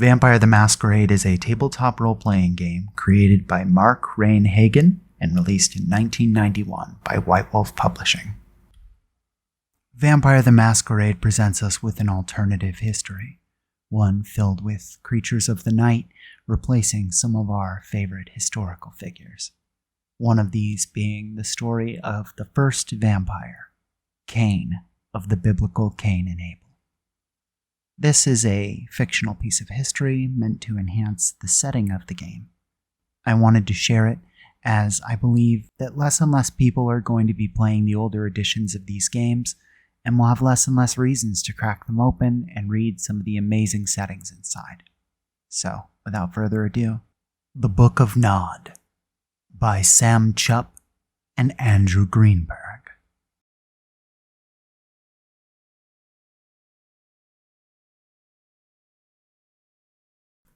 Vampire the Masquerade is a tabletop role-playing game created by Mark Rain Hagen and released in 1991 by White Wolf Publishing. Vampire the Masquerade presents us with an alternative history, one filled with creatures of the night replacing some of our favorite historical figures. One of these being the story of the first vampire, Cain, of the biblical Cain and Abel. This is a fictional piece of history meant to enhance the setting of the game. I wanted to share it as I believe that less and less people are going to be playing the older editions of these games, and will have less and less reasons to crack them open and read some of the amazing settings inside. So, without further ado, The Book of Nod by Sam Chupp and Andrew Greenberg.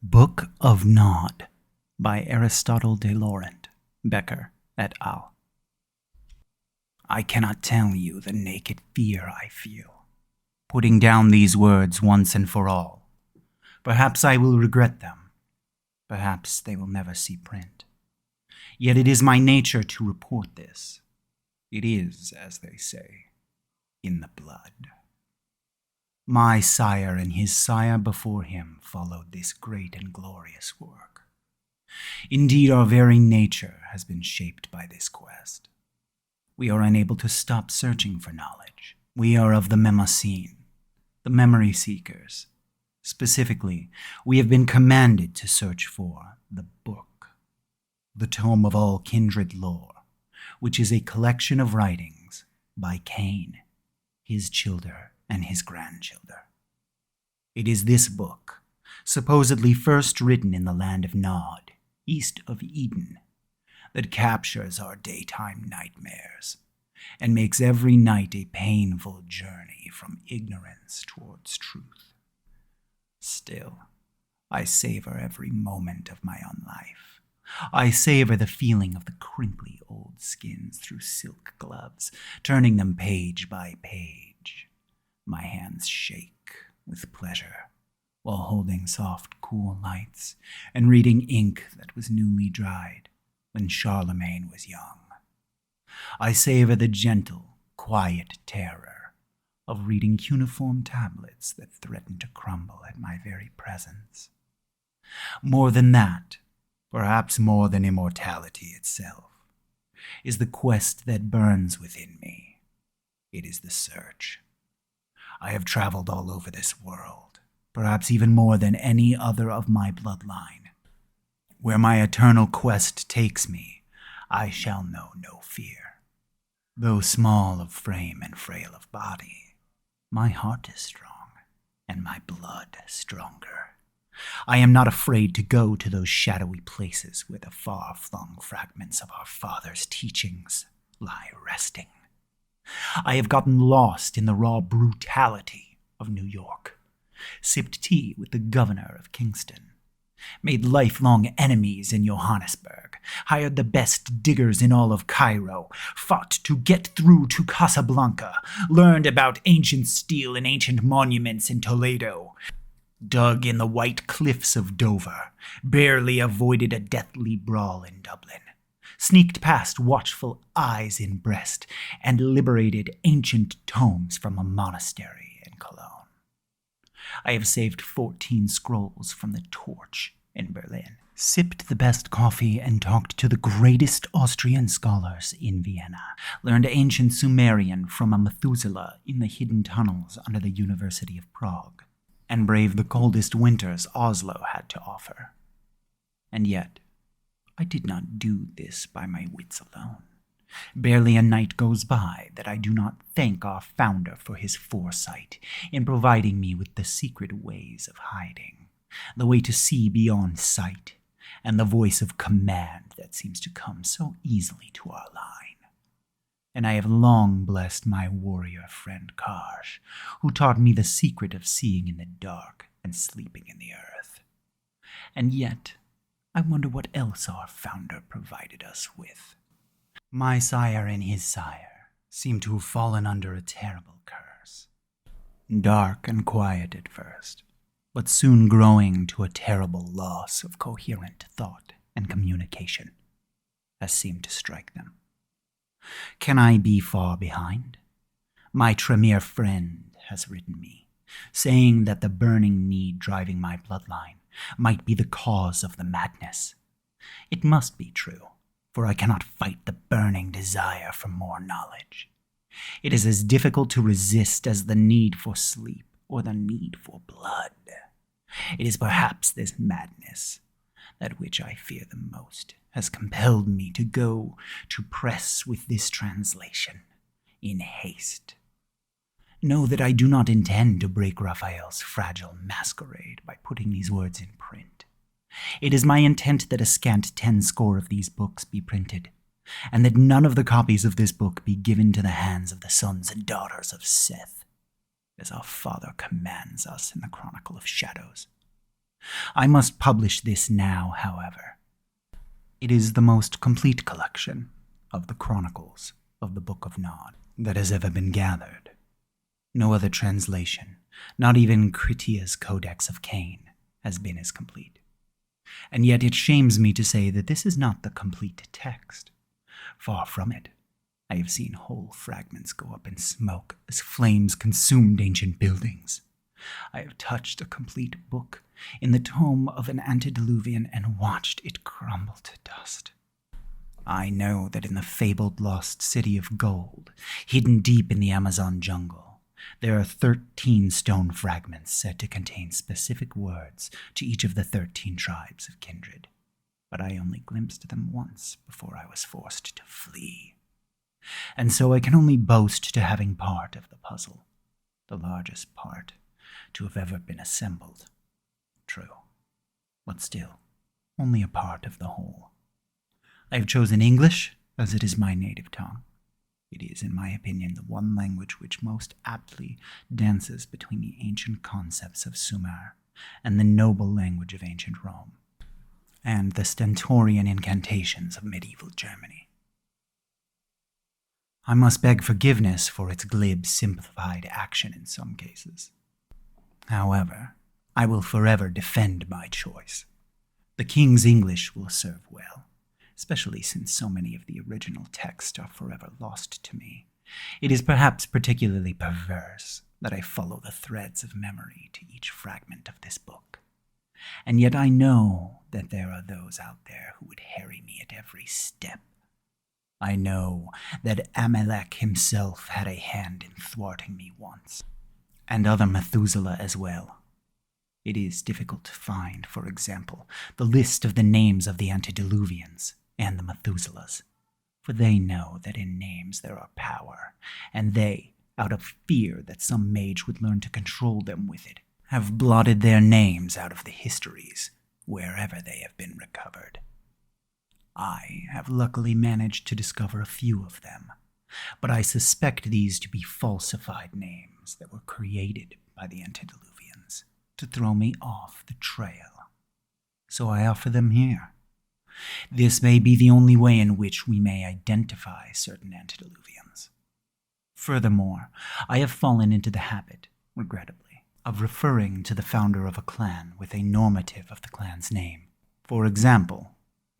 Book of Nod by Aristotle de Laurent, Becker et al. I cannot tell you the naked fear I feel, putting down these words once and for all. Perhaps I will regret them. Perhaps they will never see print. Yet it is my nature to report this. It is, as they say, in the blood. My sire and his sire before him followed this great and glorious work. Indeed, our very nature has been shaped by this quest. We are unable to stop searching for knowledge. We are of the Mnemosyne, the memory seekers. Specifically, we have been commanded to search for the book, the tome of all kindred lore, which is a collection of writings by Cain, his children, and his grandchildren. It is this book, supposedly first written in the land of Nod, east of Eden, that captures our daytime nightmares and makes every night a painful journey from ignorance towards truth. Still, I savor every moment of my own life. I savor the feeling of the crinkly old skins through silk gloves, turning them page by page. My hands shake with pleasure while holding soft, cool lights and reading ink that was newly dried when Charlemagne was young. I savor the gentle, quiet terror of reading cuneiform tablets that threaten to crumble at my very presence. More than that, perhaps more than immortality itself, is the quest that burns within me. It is the search. I have traveled all over this world, perhaps even more than any other of my bloodline. Where my eternal quest takes me, I shall know no fear. Though small of frame and frail of body, my heart is strong, and my blood stronger. I am not afraid to go to those shadowy places where the far-flung fragments of our fathers' teachings lie resting. I have gotten lost in the raw brutality of New York, sipped tea with the governor of Kingston, made lifelong enemies in Johannesburg, hired the best diggers in all of Cairo, fought to get through to Casablanca, learned about ancient steel and ancient monuments in Toledo, dug in the white cliffs of Dover, barely avoided a deathly brawl in Dublin, sneaked past watchful eyes in Brest, and liberated ancient tomes from a monastery in Cologne. I have saved 14 scrolls from the torch in Berlin, sipped the best coffee and talked to the greatest Austrian scholars in Vienna, learned ancient Sumerian from a Methuselah in the hidden tunnels under the University of Prague, and braved the coldest winters Oslo had to offer. And yet, I did not do this by my wits alone. Barely a night goes by that I do not thank our founder for his foresight in providing me with the secret ways of hiding, the way to see beyond sight, and the voice of command that seems to come so easily to our line. And I have long blessed my warrior friend Karsh, who taught me the secret of seeing in the dark and sleeping in the earth. And yet, I wonder what else our founder provided us with. My sire and his sire seem to have fallen under a terrible curse. Dark and quiet at first, but soon growing to a terrible loss of coherent thought and communication, has seemed to strike them. Can I be far behind? My Tremere friend has written me, saying that the burning need driving my bloodline might be the cause of the madness. It must be true, for I cannot fight the burning desire for more knowledge. It is as difficult to resist as the need for sleep or the need for blood. It is perhaps this madness, that which I fear the most, has compelled me to go to press with this translation in haste. Know that I do not intend to break Raphael's fragile masquerade by putting these words in print. It is my intent that a scant 10 score of these books be printed, and that none of the copies of this book be given to the hands of the sons and daughters of Seth, as our Father commands us in the Chronicle of Shadows. I must publish this now, however. It is the most complete collection of the Chronicles of the Book of Nod that has ever been gathered. No other translation, not even Critia's Codex of Cain, has been as complete. And yet it shames me to say that this is not the complete text. Far from it. I have seen whole fragments go up in smoke as flames consumed ancient buildings. I have touched a complete book in the tome of an antediluvian and watched it crumble to dust. I know that in the fabled lost city of gold, hidden deep in the Amazon jungle, there are 13 stone fragments said to contain specific words to each of the 13 tribes of kindred. But I only glimpsed them once before I was forced to flee. And so I can only boast to having part of the puzzle, the largest part to have ever been assembled. True, but still, only a part of the whole. I have chosen English, as it is my native tongue. It is, in my opinion, the one language which most aptly dances between the ancient concepts of Sumer and the noble language of ancient Rome, and the stentorian incantations of medieval Germany. I must beg forgiveness for its glib, simplified action in some cases. However, I will forever defend my choice. The King's English will serve well, especially since so many of the original texts are forever lost to me. It is perhaps particularly perverse that I follow the threads of memory to each fragment of this book. And yet I know that there are those out there who would harry me at every step. I know that Amalek himself had a hand in thwarting me once, and other Methuselah as well. It is difficult to find, for example, the list of the names of the antediluvians and the Methuselahs, for they know that in names there are power, and they, out of fear that some mage would learn to control them with it, have blotted their names out of the histories wherever they have been recovered. I have luckily managed to discover a few of them, but I suspect these to be falsified names that were created by the antediluvians to throw me off the trail. So I offer them here. This may be the only way in which we may identify certain antediluvians. Furthermore, I have fallen into the habit, regrettably, of referring to the founder of a clan with a normative of the clan's name. For example,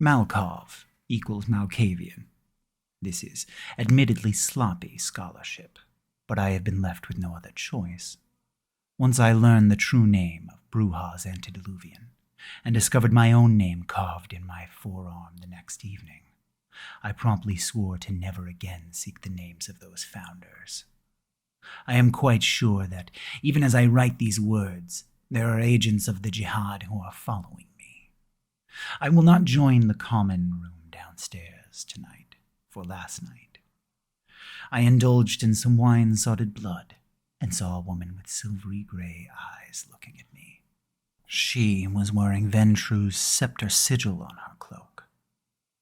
Malkov equals Malkavian. This is admittedly sloppy scholarship, but I have been left with no other choice. Once I learned the true name of Bruja's antediluvian, and discovered my own name carved in my forearm the next evening, I promptly swore to never again seek the names of those founders. I am quite sure that, even as I write these words, there are agents of the jihad who are following me. I will not join the common room downstairs tonight, for last night I indulged in some wine-sodden blood and saw a woman with silvery gray eyes looking at me. She was wearing Ventru's scepter sigil on her cloak.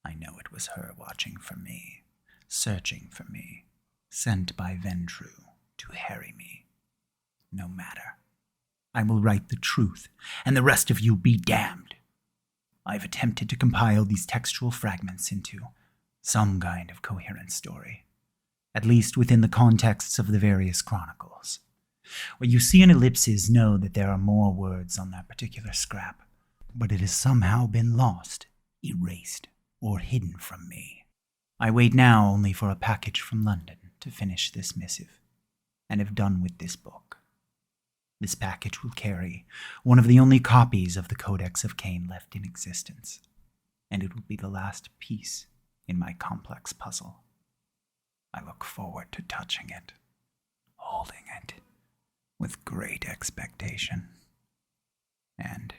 I know it was her watching for me, searching for me, sent by Ventru to harry me. No matter. I will write the truth, and the rest of you be damned. I've attempted to compile these textual fragments into some kind of coherent story, at least within the contexts of the various chronicles, What you see in ellipses, know that there are more words on that particular scrap, but it has somehow been lost, erased, or hidden from me. I wait now only for a package from London to finish this missive, and have done with this book. This package will carry one of the only copies of the Codex of Cain left in existence, and it will be the last piece in my complex puzzle. I look forward to touching it, holding it, with great expectation. And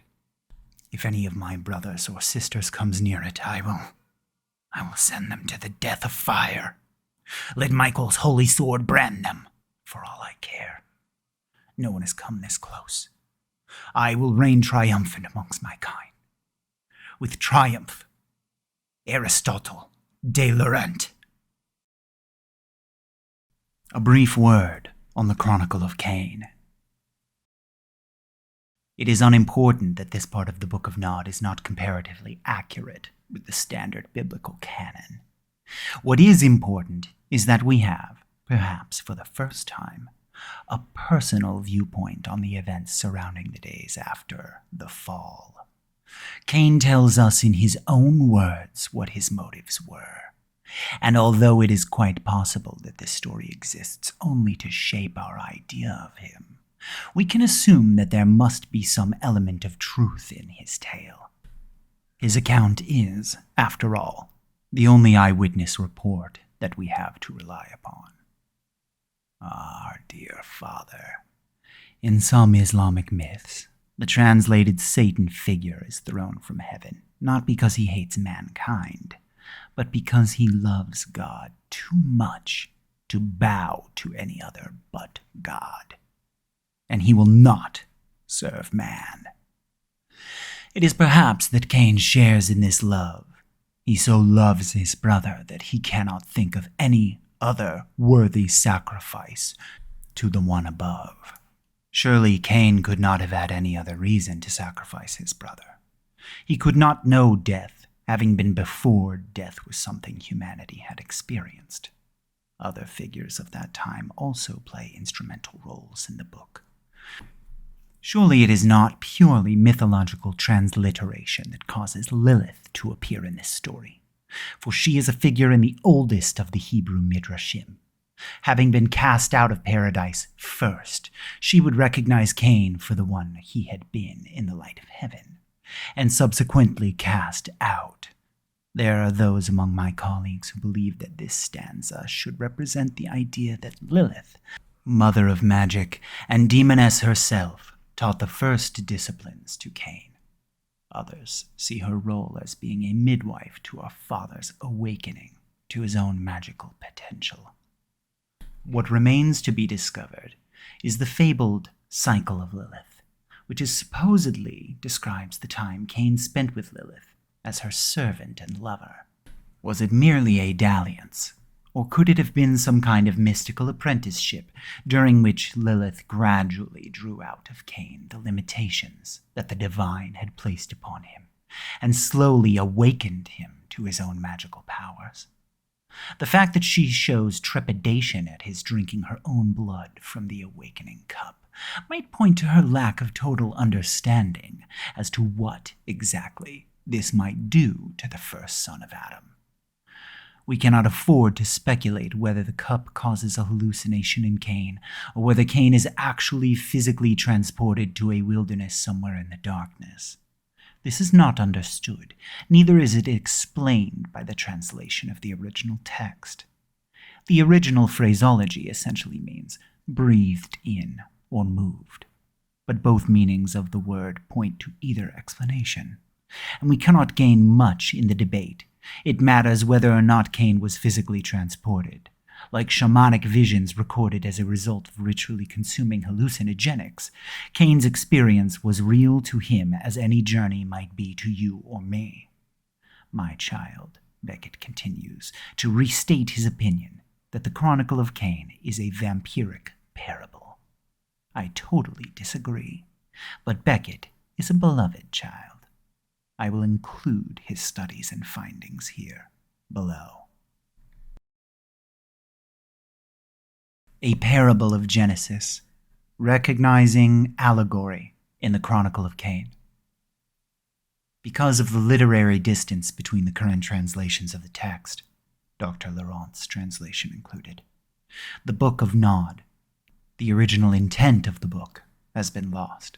if any of my brothers or sisters comes near it, I will send them to the death of fire. Let Michael's holy sword brand them, for all I care. No one has come this close. I will reign triumphant amongst my kind. With triumph, Aristotle de Laurent. A brief word on the Chronicle of Cain. It is unimportant that this part of the Book of Nod is not comparatively accurate with the standard biblical canon. What is important is that we have, perhaps for the first time, a personal viewpoint on the events surrounding the days after the fall. Cain tells us in his own words what his motives were, and although it is quite possible that this story exists only to shape our idea of him, we can assume that there must be some element of truth in his tale. His account is, after all, the only eyewitness report that we have to rely upon. Ah, dear Father, in some Islamic myths, the translated Satan figure is thrown from heaven, not because he hates mankind, but because he loves God too much to bow to any other but God. And he will not serve man. It is perhaps that Cain shares in this love. He so loves his brother that he cannot think of any other worthy sacrifice to the one above. Surely Cain could not have had any other reason to sacrifice his brother. He could not know death, having been before death was something humanity had experienced. Other figures of that time also play instrumental roles in the book. Surely it is not purely mythological transliteration that causes Lilith to appear in this story, for she is a figure in the oldest of the Hebrew Midrashim. Having been cast out of paradise first, she would recognize Cain for the one he had been in the light of heaven, and subsequently cast out. There are those among my colleagues who believe that this stanza should represent the idea that Lilith, mother of magic and demoness herself, taught the first disciplines to Cain. Others see her role as being a midwife to our father's awakening to his own magical potential. What remains to be discovered is the fabled cycle of Lilith, which is supposedly describes the time Cain spent with Lilith as her servant and lover. Was it merely a dalliance, or could it have been some kind of mystical apprenticeship during which Lilith gradually drew out of Cain the limitations that the divine had placed upon him, and slowly awakened him to his own magical powers? The fact that she shows trepidation at his drinking her own blood from the awakening cup might point to her lack of total understanding as to what exactly this might do to the first son of Adam. We cannot afford to speculate whether the cup causes a hallucination in Cain, or whether Cain is actually physically transported to a wilderness somewhere in the darkness. This is not understood, neither is it explained by the translation of the original text. The original phraseology essentially means breathed in or moved, but both meanings of the word point to either explanation, and we cannot gain much in the debate. It matters whether or not Cain was physically transported. Like shamanic visions recorded as a result of ritually consuming hallucinogenics, Cain's experience was real to him as any journey might be to you or me. My child, Beckett continues, to restate his opinion that the Chronicle of Cain is a vampiric parable. I totally disagree, but Beckett is a beloved child. I will include his studies and findings here below. A Parable of Genesis, recognizing allegory in the Chronicle of Cain. Because of the literary distance between the current translations of the text, Dr. Laurent's translation included, the Book of Nod, the original intent of the book, has been lost.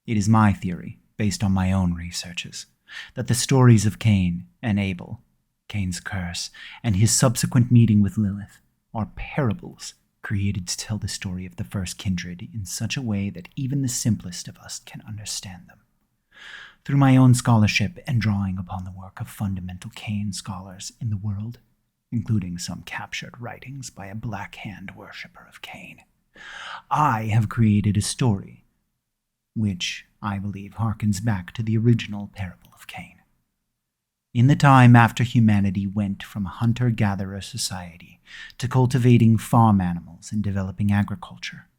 It is my theory, based on my own researches, that the stories of Cain and Abel, Cain's curse, and his subsequent meeting with Lilith are parables created to tell the story of the first kindred in such a way that even the simplest of us can understand them. Through my own scholarship and drawing upon the work of fundamental Cain scholars in the world, including some captured writings by a Black Hand worshipper of Cain, I have created a story which I believe harkens back to the original parable of Cain. In the time after humanity went from a hunter-gatherer society to cultivating farm animals and developing agriculture,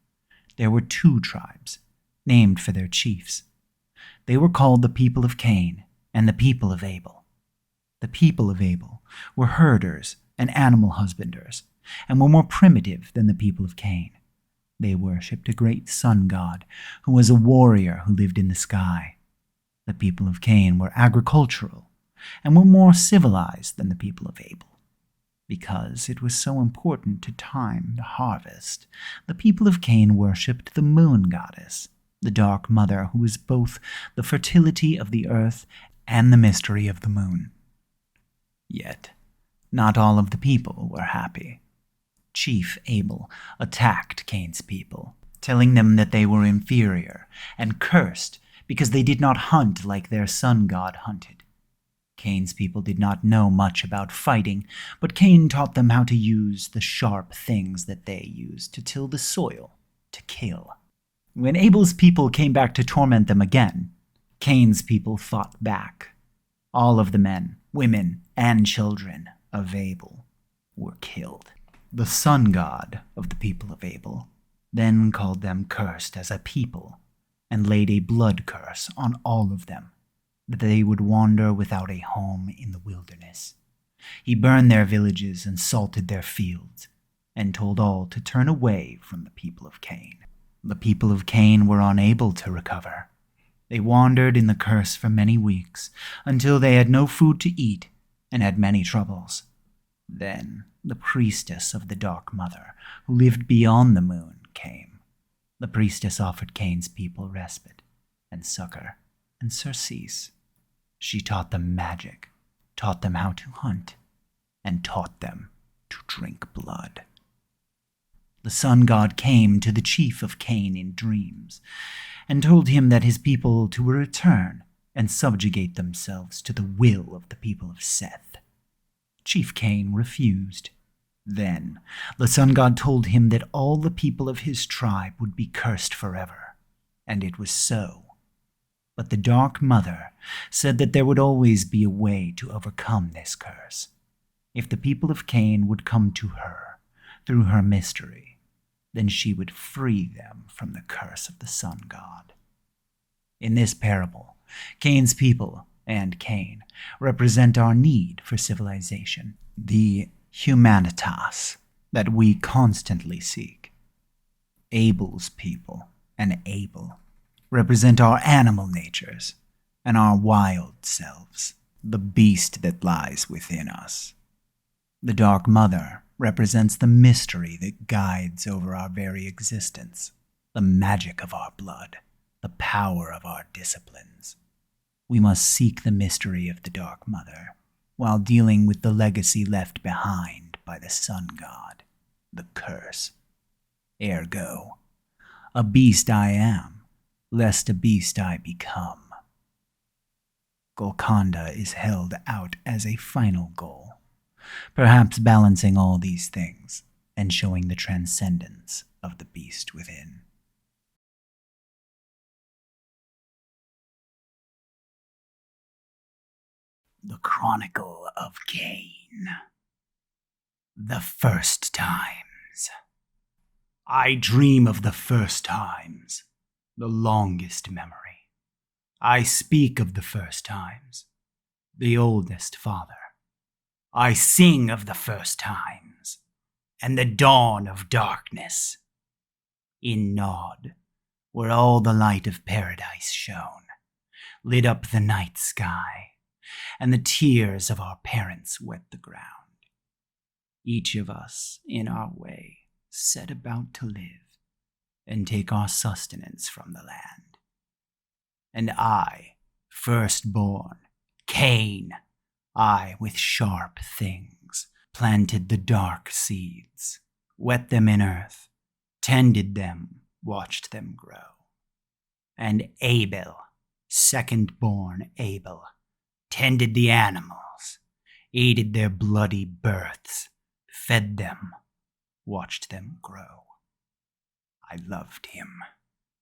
there were two tribes, named for their chiefs. They were called the people of Cain and the people of Abel. The people of Abel were herders and animal husbanders, and were more primitive than the people of Cain. They worshipped a great sun god, who was a warrior who lived in the sky. The people of Cain were agricultural, and were more civilized than the people of Abel. Because it was so important to time the harvest, the people of Cain worshipped the moon goddess, the dark mother who is both the fertility of the earth and the mystery of the moon. Yet, not all of the people were happy. Chief Abel attacked Cain's people, telling them that they were inferior and cursed because they did not hunt like their sun god hunted. Cain's people did not know much about fighting, but Cain taught them how to use the sharp things that they used to till the soil, to kill. When Abel's people came back to torment them again, Cain's people fought back. All of the men, women, and children of Abel were killed. The sun god of the people of Abel then called them cursed as a people, and laid a blood curse on all of them, that they would wander without a home in the wilderness. He burned their villages and salted their fields, and told all to turn away from the people of Cain. The people of Cain were unable to recover. They wandered in the curse for many weeks, until they had no food to eat and had many troubles. Then the priestess of the Dark Mother, who lived beyond the moon, came. The priestess offered Cain's people respite and succor and surcease. She taught them magic, taught them how to hunt, and taught them to drink blood. The sun god came to the chief of Cain in dreams, and told him that his people to return and subjugate themselves to the will of the people of Seth. Chief Cain refused. Then the sun god told him that all the people of his tribe would be cursed forever, and it was so. But the Dark Mother said that there would always be a way to overcome this curse, if the people of Cain would come to her through her mystery. Then she would free them from the curse of the sun god. In this parable, Cain's people and Cain represent our need for civilization, the humanitas that we constantly seek. Abel's people and Abel represent our animal natures and our wild selves, the beast that lies within us. The Dark Mother represents the mystery that guides over our very existence, the magic of our blood, the power of our disciplines. We must seek the mystery of the Dark Mother while dealing with the legacy left behind by the sun god, the curse. Ergo, a beast I am, lest a beast I become. Golconda is held out as a final goal, perhaps balancing all these things and showing the transcendence of the beast within. The Chronicle of Cain. The first times. I dream of the first times, the longest memory. I speak of the first times, the oldest father. I sing of the first times, and the dawn of darkness. In Nod, where all the light of paradise shone, lit up the night sky, and the tears of our parents wet the ground. Each of us, in our way, set about to live and take our sustenance from the land. And I, firstborn, Cain, I with sharp things, planted the dark seeds, wet them in earth, tended them, watched them grow. And Abel, second-born Abel, tended the animals, aided their bloody births, fed them, watched them grow. I loved him,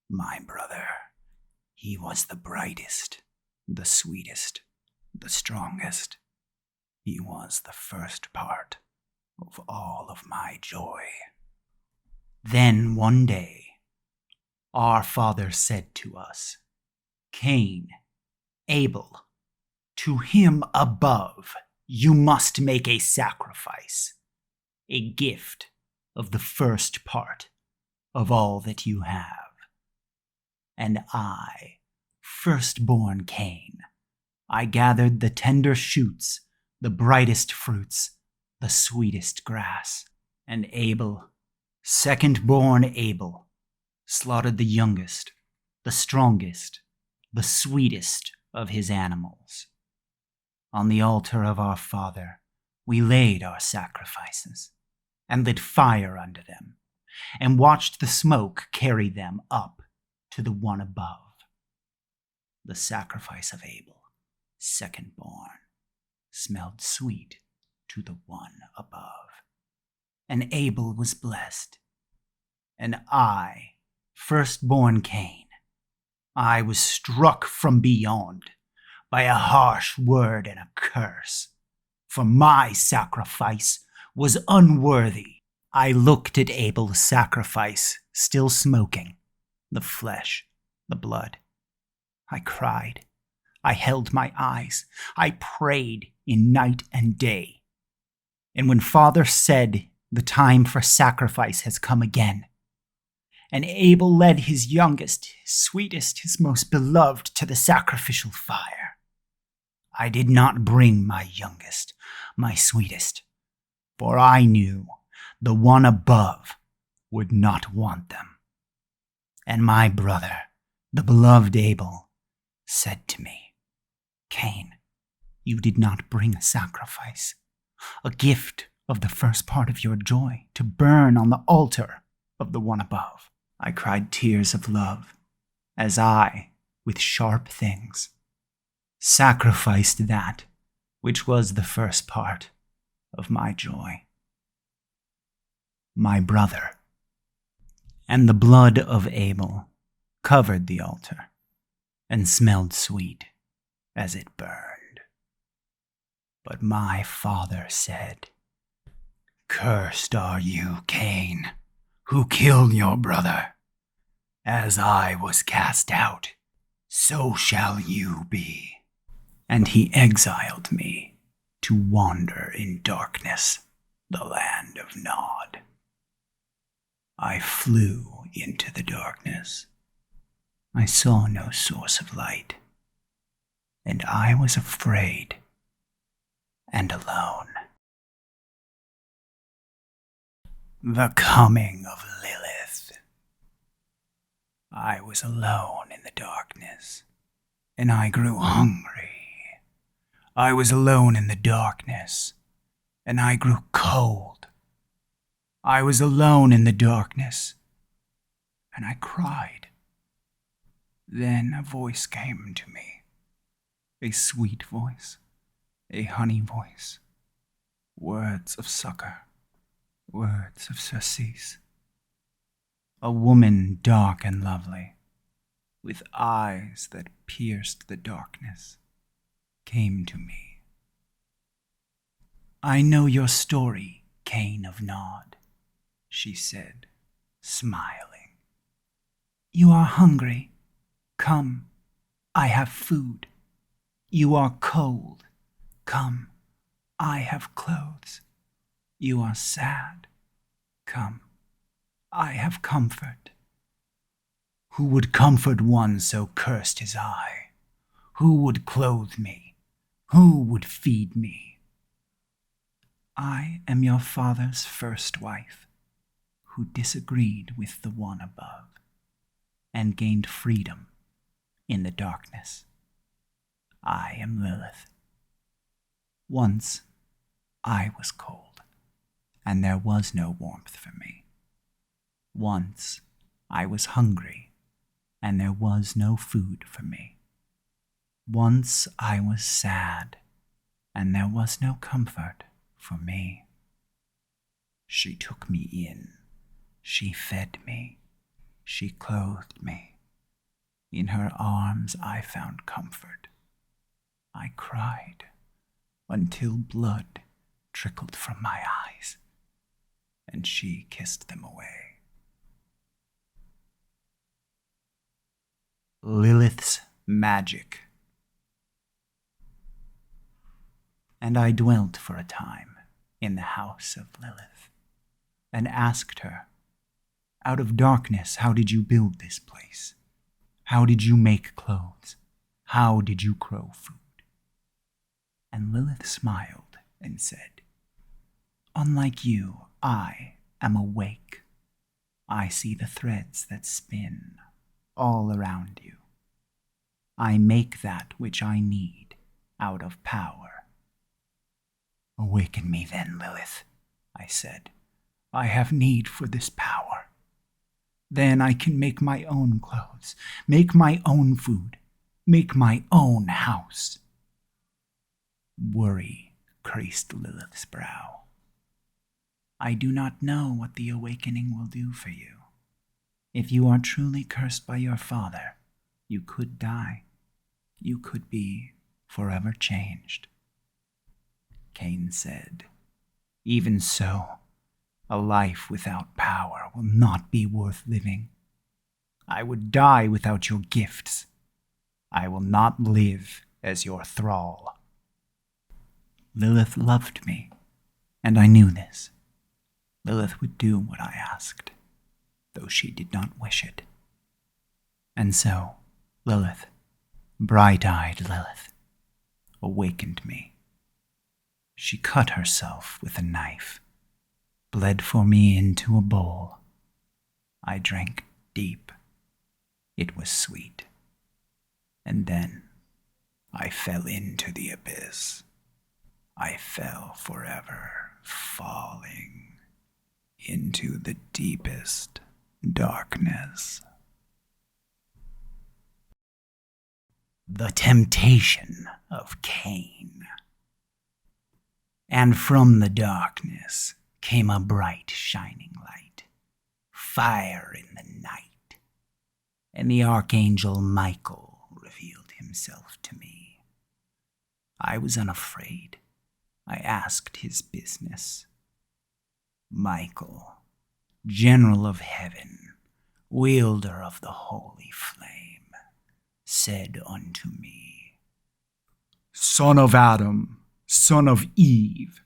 my brother. He was the brightest, the sweetest, the strongest. He was the first part of all of my joy. Then one day, our Father said to us, Cain, Abel, to him above you must make a sacrifice, a gift of the first part of all that you have. And I, firstborn Cain, I gathered the tender shoots, the brightest fruits, the sweetest grass. And Abel, second-born Abel, slaughtered the youngest, the strongest, the sweetest of his animals. On the altar of our Father, we laid our sacrifices, and lit fire under them, and watched the smoke carry them up to the one above. The sacrifice of Abel, second-born, smelled sweet to the one above. And Abel was blessed. And I, firstborn Cain, I was struck from beyond by a harsh word and a curse, for my sacrifice was unworthy. I looked at Abel's sacrifice, still smoking, the flesh, the blood. I cried. I held my eyes. I prayed in night and day. And when Father said, the time for sacrifice has come again, and Abel led his youngest, his sweetest, his most beloved to the sacrificial fire, I did not bring my youngest, my sweetest, for I knew the one above would not want them. And my brother, the beloved Abel, said to me, Cain, you did not bring a sacrifice, a gift of the first part of your joy to burn on the altar of the one above. I cried tears of love as I, with sharp things, sacrificed that which was the first part of my joy. My brother, and the blood of Abel covered the altar and smelled sweet as it burned. But my Father said, Cursed are you, Cain, who killed your brother. As I was cast out, so shall you be. And he exiled me to wander in darkness, the land of Nod. I flew into the darkness. I saw no source of light, and I was afraid and alone. The coming of Lilith. I was alone in the darkness, and I grew hungry. I was alone in the darkness, and I grew cold. I was alone in the darkness, and I cried. Then a voice came to me, a sweet voice, a honey voice, words of succor, words of surcease. A woman dark and lovely, with eyes that pierced the darkness, came to me. I know your story, Cain of Nod, she said, smiling. You are hungry. Come, I have food. You are cold. Come, I have clothes. You are sad. Come, I have comfort. Who would comfort one so cursed as I? Who would clothe me? Who would feed me? I am your father's first wife, who disagreed with the one above, and gained freedom in the darkness. I am Lilith. Once I was cold, and there was no warmth for me. Once I was hungry, and there was no food for me. Once I was sad, and there was no comfort for me. She took me in, she fed me, she clothed me. In her arms I found comfort. I cried until blood trickled from my eyes, and she kissed them away. Lilith's Magic. And I dwelt for a time in the house of Lilith, and asked her, out of darkness, how did you build this place? How did you make clothes? How did you grow food? And Lilith smiled and said, unlike you, I am awake. I see the threads that spin all around you. I make that which I need out of power. Awaken me then, Lilith, I said. I have need for this power. Then I can make my own clothes, make my own food, make my own house. Worry creased Lilith's brow. I do not know what the awakening will do for you. If you are truly cursed by your father, you could die. You could be forever changed. Cain said, even so, a life without power will not be worth living. I would die without your gifts. I will not live as your thrall. Lilith loved me, and I knew this. Lilith would do what I asked, though she did not wish it. And so, Lilith, bright-eyed Lilith, awakened me. She cut herself with a knife, bled for me into a bowl. I drank deep. It was sweet. And then I fell into the abyss. I fell forever, falling into the deepest darkness. The Temptation of Cain. And from the darkness came a bright shining light, fire in the night, and the archangel Michael revealed himself to me. I was unafraid. I asked his business. Michael, general of heaven, wielder of the holy flame, said unto me, Son of Adam, son of Eve,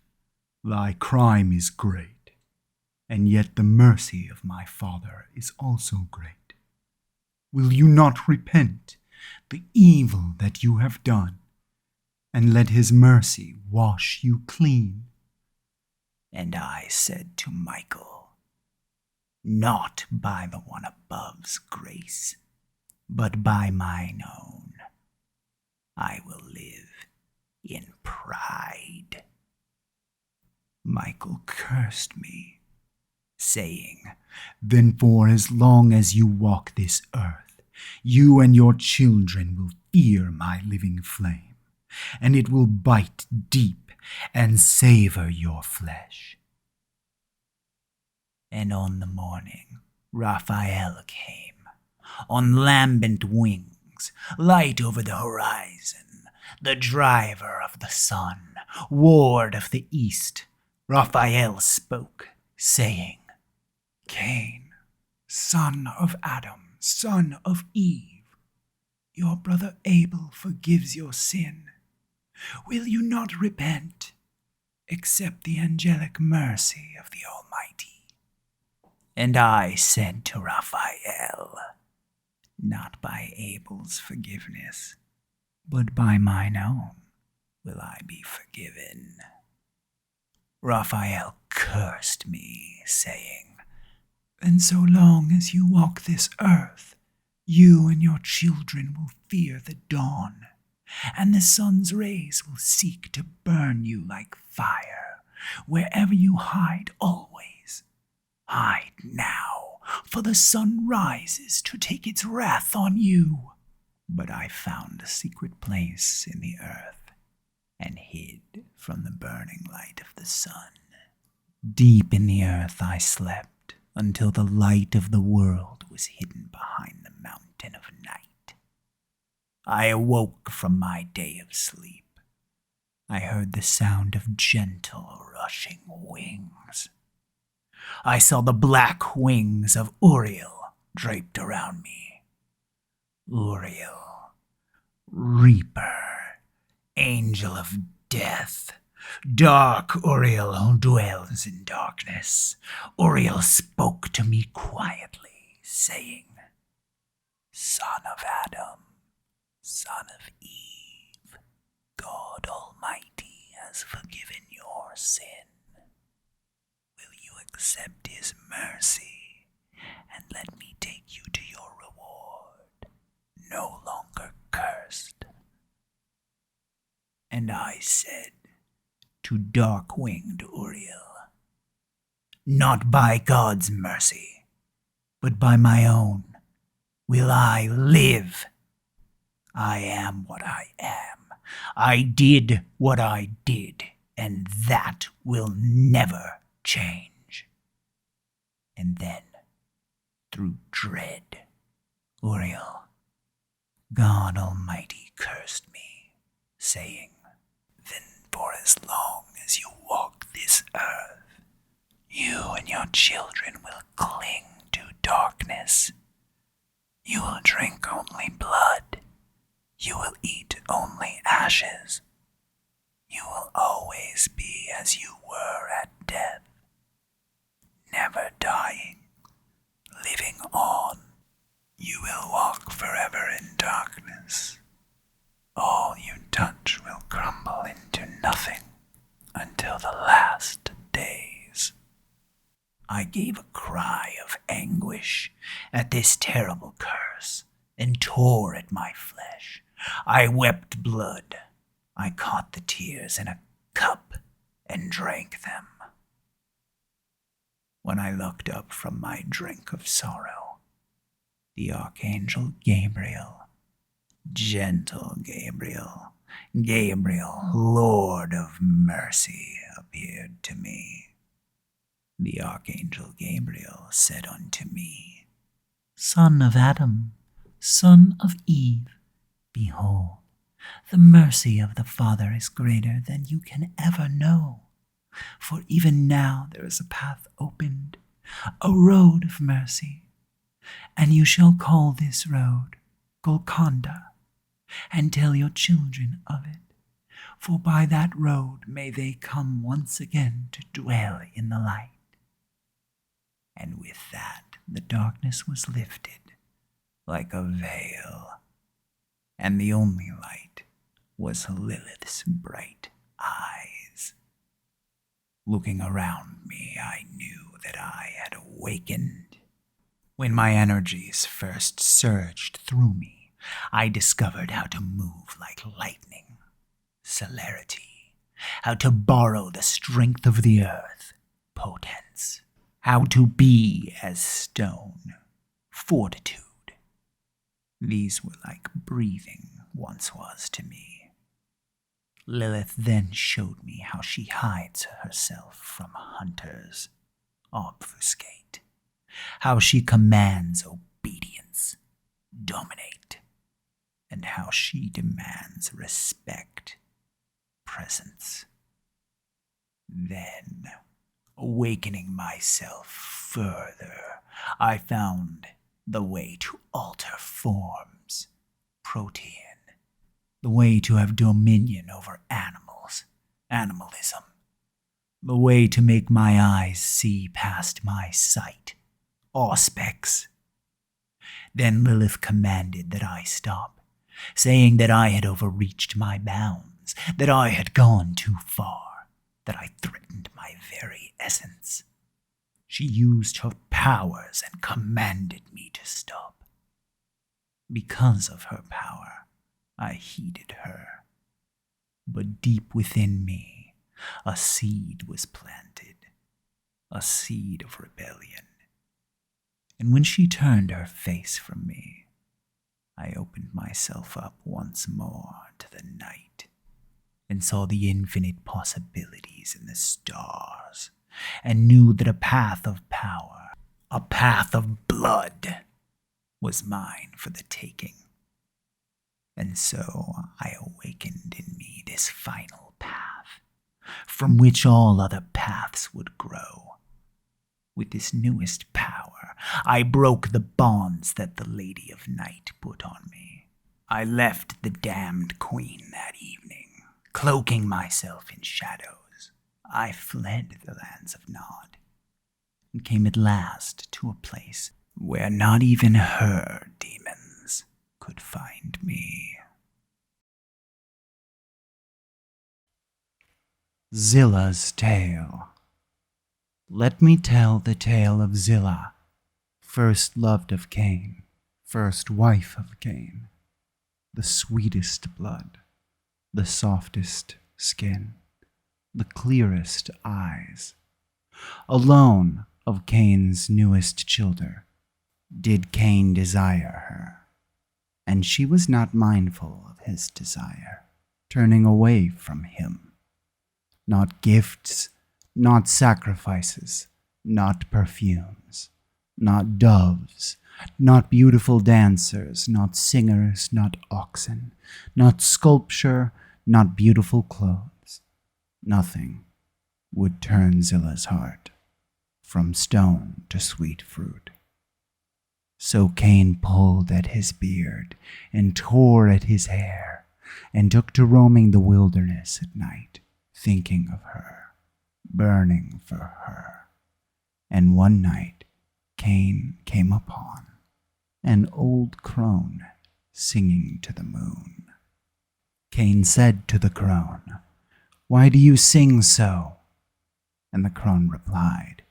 thy crime is great, and yet the mercy of my Father is also great. Will you not repent the evil that you have done, and let his mercy wash you clean? And I said to Michael, not by the one above's grace, but by mine own, I will live in pride. Michael cursed me, saying, then for as long as you walk this earth, you and your children will fear my living flame, and it will bite deep and savor your flesh. And on the morning Raphael came, on lambent wings, light over the horizon, the driver of the sun, ward of the east. Raphael spoke, saying, Cain, son of Adam, son of Eve, your brother Abel forgives your sin. Will you not repent? Accept the angelic mercy of the Almighty. And I said to Raphael, Not by Abel's forgiveness, but by mine own will I be forgiven. Raphael cursed me, saying, "And so long as you walk this earth, you and your children will fear the dawn, and the sun's rays will seek to burn you like fire. Wherever you hide always, hide now, for the sun rises to take its wrath on you." But I found a secret place in the earth and hid from the burning light of the sun. Deep in the earth I slept until the light of the world was hidden behind the mountain of night. I awoke from my day of sleep. I heard the sound of gentle rushing wings. I saw the black wings of Uriel draped around me. Uriel, Reaper, Angel of Death, dark Uriel who dwells in darkness. Uriel spoke to me quietly, saying, "Son of Adam, son of Eve, God Almighty has forgiven your sin. Will you accept his mercy and let me take you to your reward, no longer cursed?" And I said to dark-winged Uriel, "Not by God's mercy, but by my own, will I live. I am what I am. I did what I did, and that will never change." And then, through dread, Uriel, God Almighty cursed me, saying, "Then for as long as you walk this earth, you and your children will cling to darkness. You will drink only blood. You will eat only ashes. You will always be as you were at death, never dying, living on. You will walk forever in darkness. All you touch will crumble into nothing until the last days." I gave a cry of anguish at this terrible curse and tore at my flesh. I wept blood. I caught the tears in a cup and drank them. When I looked up from my drink of sorrow, the Archangel Gabriel, gentle Gabriel, Lord of mercy, appeared to me. The Archangel Gabriel said unto me, "Son of Adam, son of Eve, behold, the mercy of the Father is greater than you can ever know. For even now there is a path opened, a road of mercy, and you shall call this road Golconda, and tell your children of it, for by that road may they come once again to dwell in the light." And with that the darkness was lifted like a veil, and the only light was Lilith's bright eyes. Looking around me, I knew that I had awakened. When my energies first surged through me, I discovered how to move like lightning, celerity, how to borrow the strength of the earth, potence, how to be as stone, fortitude. These were like breathing once was to me. Lilith then showed me how she hides herself from hunters, obfuscate, how she commands obedience, dominate, and how she demands respect, presence. Then, awakening myself further, I found the way to alter forms, protean, the way to have dominion over animals, animalism, the way to make my eyes see past my sight, auspex. Then Lilith commanded that I stop, saying that I had overreached my bounds, that I had gone too far, that I threatened my very essence. She used her powers and commanded me to stop. Because of her power, I heeded her. But deep within me, a seed was planted, a seed of rebellion. And when she turned her face from me, I opened myself up once more to the night and saw the infinite possibilities in the stars, and knew that a path of power, a path of blood, was mine for the taking. And so I awakened in me this final path, from which all other paths would grow. With this newest power, I broke the bonds that the Lady of Night put on me. I left the damned queen that evening, cloaking myself in shadows. I fled the lands of Nod, and came at last to a place where not even her demons could find me. Zilla's Tale. Let me tell the tale of Zilla, first loved of Cain, first wife of Cain, the sweetest blood, the softest skin, the clearest eyes. Alone of Cain's newest childer did Cain desire her, and she was not mindful of his desire, turning away from him. Not gifts, not sacrifices, not perfumes, not doves, not beautiful dancers, not singers, not oxen, not sculpture, not beautiful clothes. Nothing would turn Zilla's heart from stone to sweet fruit. So Cain pulled at his beard and tore at his hair, and took to roaming the wilderness at night, thinking of her, burning for her. And one night Cain came upon an old crone singing to the moon. Cain said to the crone, "Why do you sing so?" And the crone replied,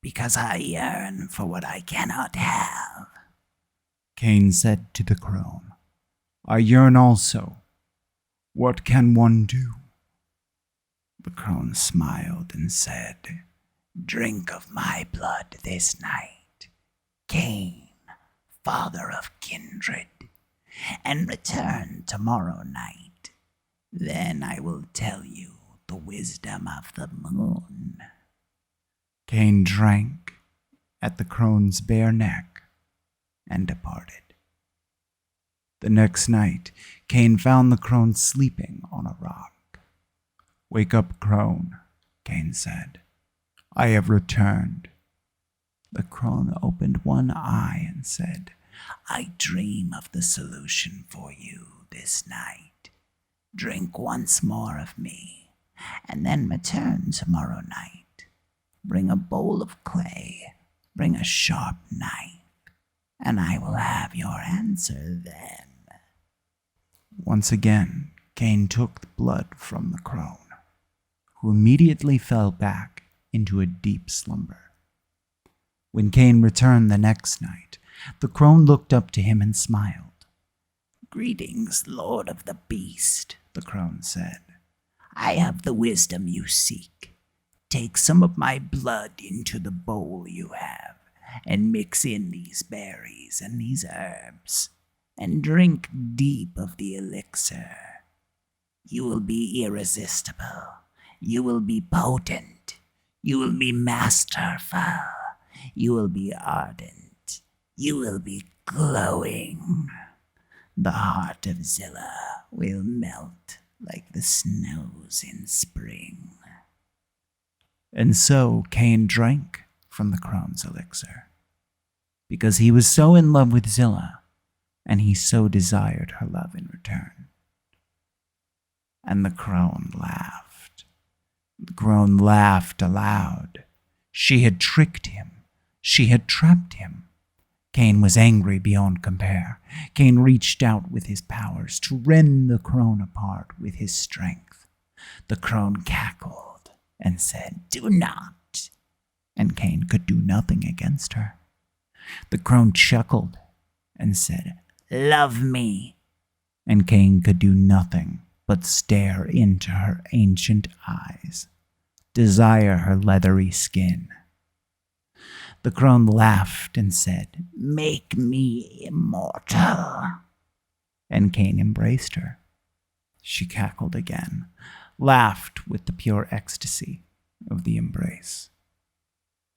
"Because I yearn for what I cannot have." Cain said to the crone, "I yearn also. What can one do?" The crone smiled and said, "Drink of my blood this night, Cain, father of kindred, and return tomorrow night. Then I will tell you the wisdom of the moon." Cain drank at the crone's bare neck and departed. The next night, Cain found the crone sleeping on a rock. "Wake up, crone," Cain said. "I have returned." The crone opened one eye and said, "I dream of the solution for you this night. Drink once more of me, and then return tomorrow night. Bring a bowl of clay, bring a sharp knife, and I will have your answer then." Once again, Cain took the blood from the crone, who immediately fell back into a deep slumber. When Cain returned the next night, the crone looked up to him and smiled. "Greetings, Lord of the Beast," the crone said. "I have the wisdom you seek. Take some of my blood into the bowl you have, and mix in these berries and these herbs, and drink deep of the elixir. You will be irresistible. You will be potent. You will be masterful. You will be ardent. You will be glowing. The heart of Zilla will melt like the snows in spring." And so Cain drank from the crone's elixir, because he was so in love with Zilla, and he so desired her love in return. And the crone laughed. The crone laughed aloud. She had tricked him. She had trapped him. Cain was angry beyond compare. Cain reached out with his powers to rend the crone apart with his strength. The crone cackled and said, "Do not," and Cain could do nothing against her. The crone chuckled and said, "Love me," and Cain could do nothing but stare into her ancient eyes, desire her leathery skin. The crone laughed and said, "Make me immortal," and Cain embraced her. She cackled again, laughed with the pure ecstasy of the embrace,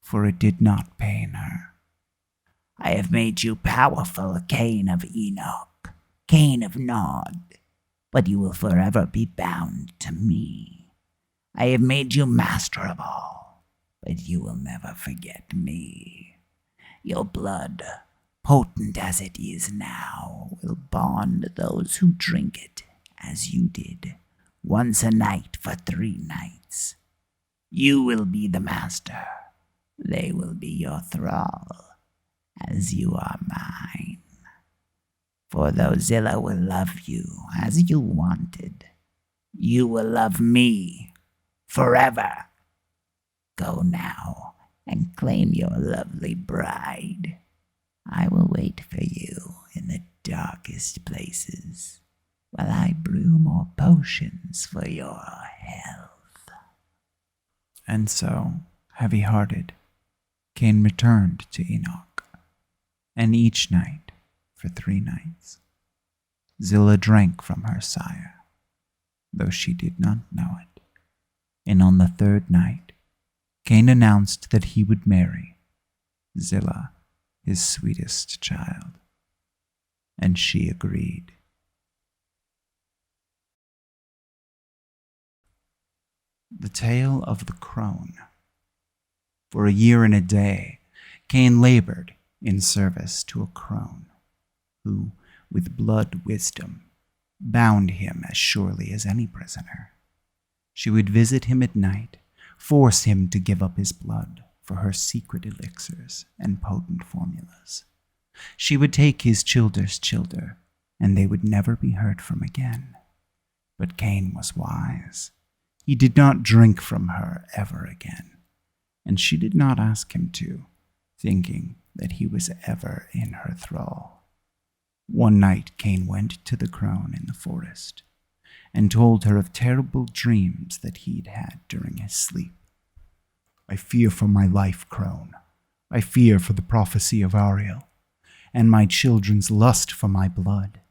for it did not pain her. "I have made you powerful, Cain of Enoch, Cain of Nod, but you will forever be bound to me. I have made you master of all, but you will never forget me. Your blood, potent as it is now, will bond those who drink it, as you did, once a night for 3 nights. You will be the master, they will be your thrall, as you are mine. For though Zilla will love you as you wanted, you will love me forever. Go now and claim your lovely bride. I will wait for you in the darkest places while I brew more potions for your health." And so, heavy-hearted, Cain returned to Enoch, and each night, for 3 nights, Zilla drank from her sire, though she did not know it. And on the 3rd night, Cain announced that he would marry Zilla, his sweetest child, and she agreed. The Tale of the Crone. For a year and a day, Cain labored in service to a crone, who, with blood wisdom, bound him as surely as any prisoner. She would visit him at night, force him to give up his blood for her secret elixirs and potent formulas. She would take his childer's childer, and they would never be heard from again. But Cain was wise. He did not drink from her ever again, and she did not ask him to, thinking that he was ever in her thrall. One night Cain went to the crone in the forest, and told her of terrible dreams that he'd had during his sleep. "I fear for my life, crone. I fear for the prophecy of Ariel, and my children's lust for my blood.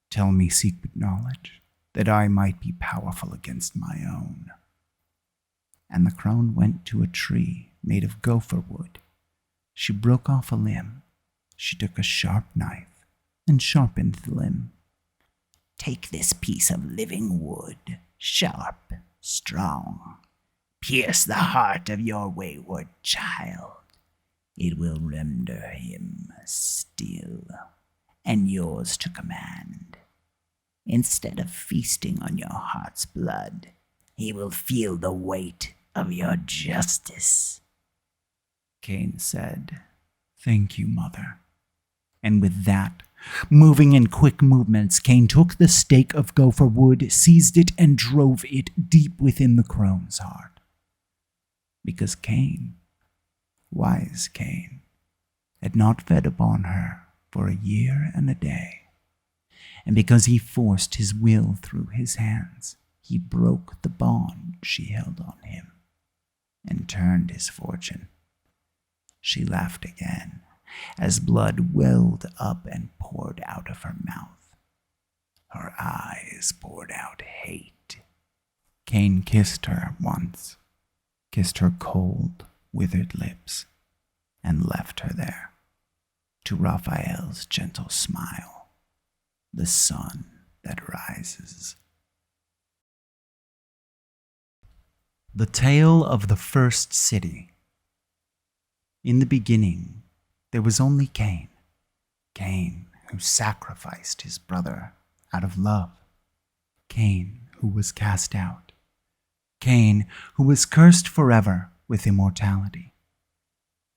Tell me secret knowledge, that I might be powerful against my own." And the crone went to a tree made of gopher wood. She broke off a limb. She took a sharp knife and sharpened the limb. "Take this piece of living wood, sharp, strong. Pierce the heart of your wayward child. It will render him still, and yours to command. Instead of feasting on your heart's blood, he will feel the weight of your justice." Cain said, "Thank you, Mother." And with that, moving in quick movements, Cain took the stake of gopher wood, seized it, and drove it deep within the crone's heart. Because Cain, wise Cain, had not fed upon her for a year and a day, and because he forced his will through his hands, he broke the bond she held on him, and turned his fortune. She laughed again, as blood welled up and poured out of her mouth. Her eyes poured out hate. Cain kissed her once, kissed her cold, withered lips, and left her there, to Raphael's gentle smile, the sun that rises. The Tale of the First City. In the beginning, there was only Cain, Cain who sacrificed his brother out of love, Cain who was cast out, Cain who was cursed forever with immortality,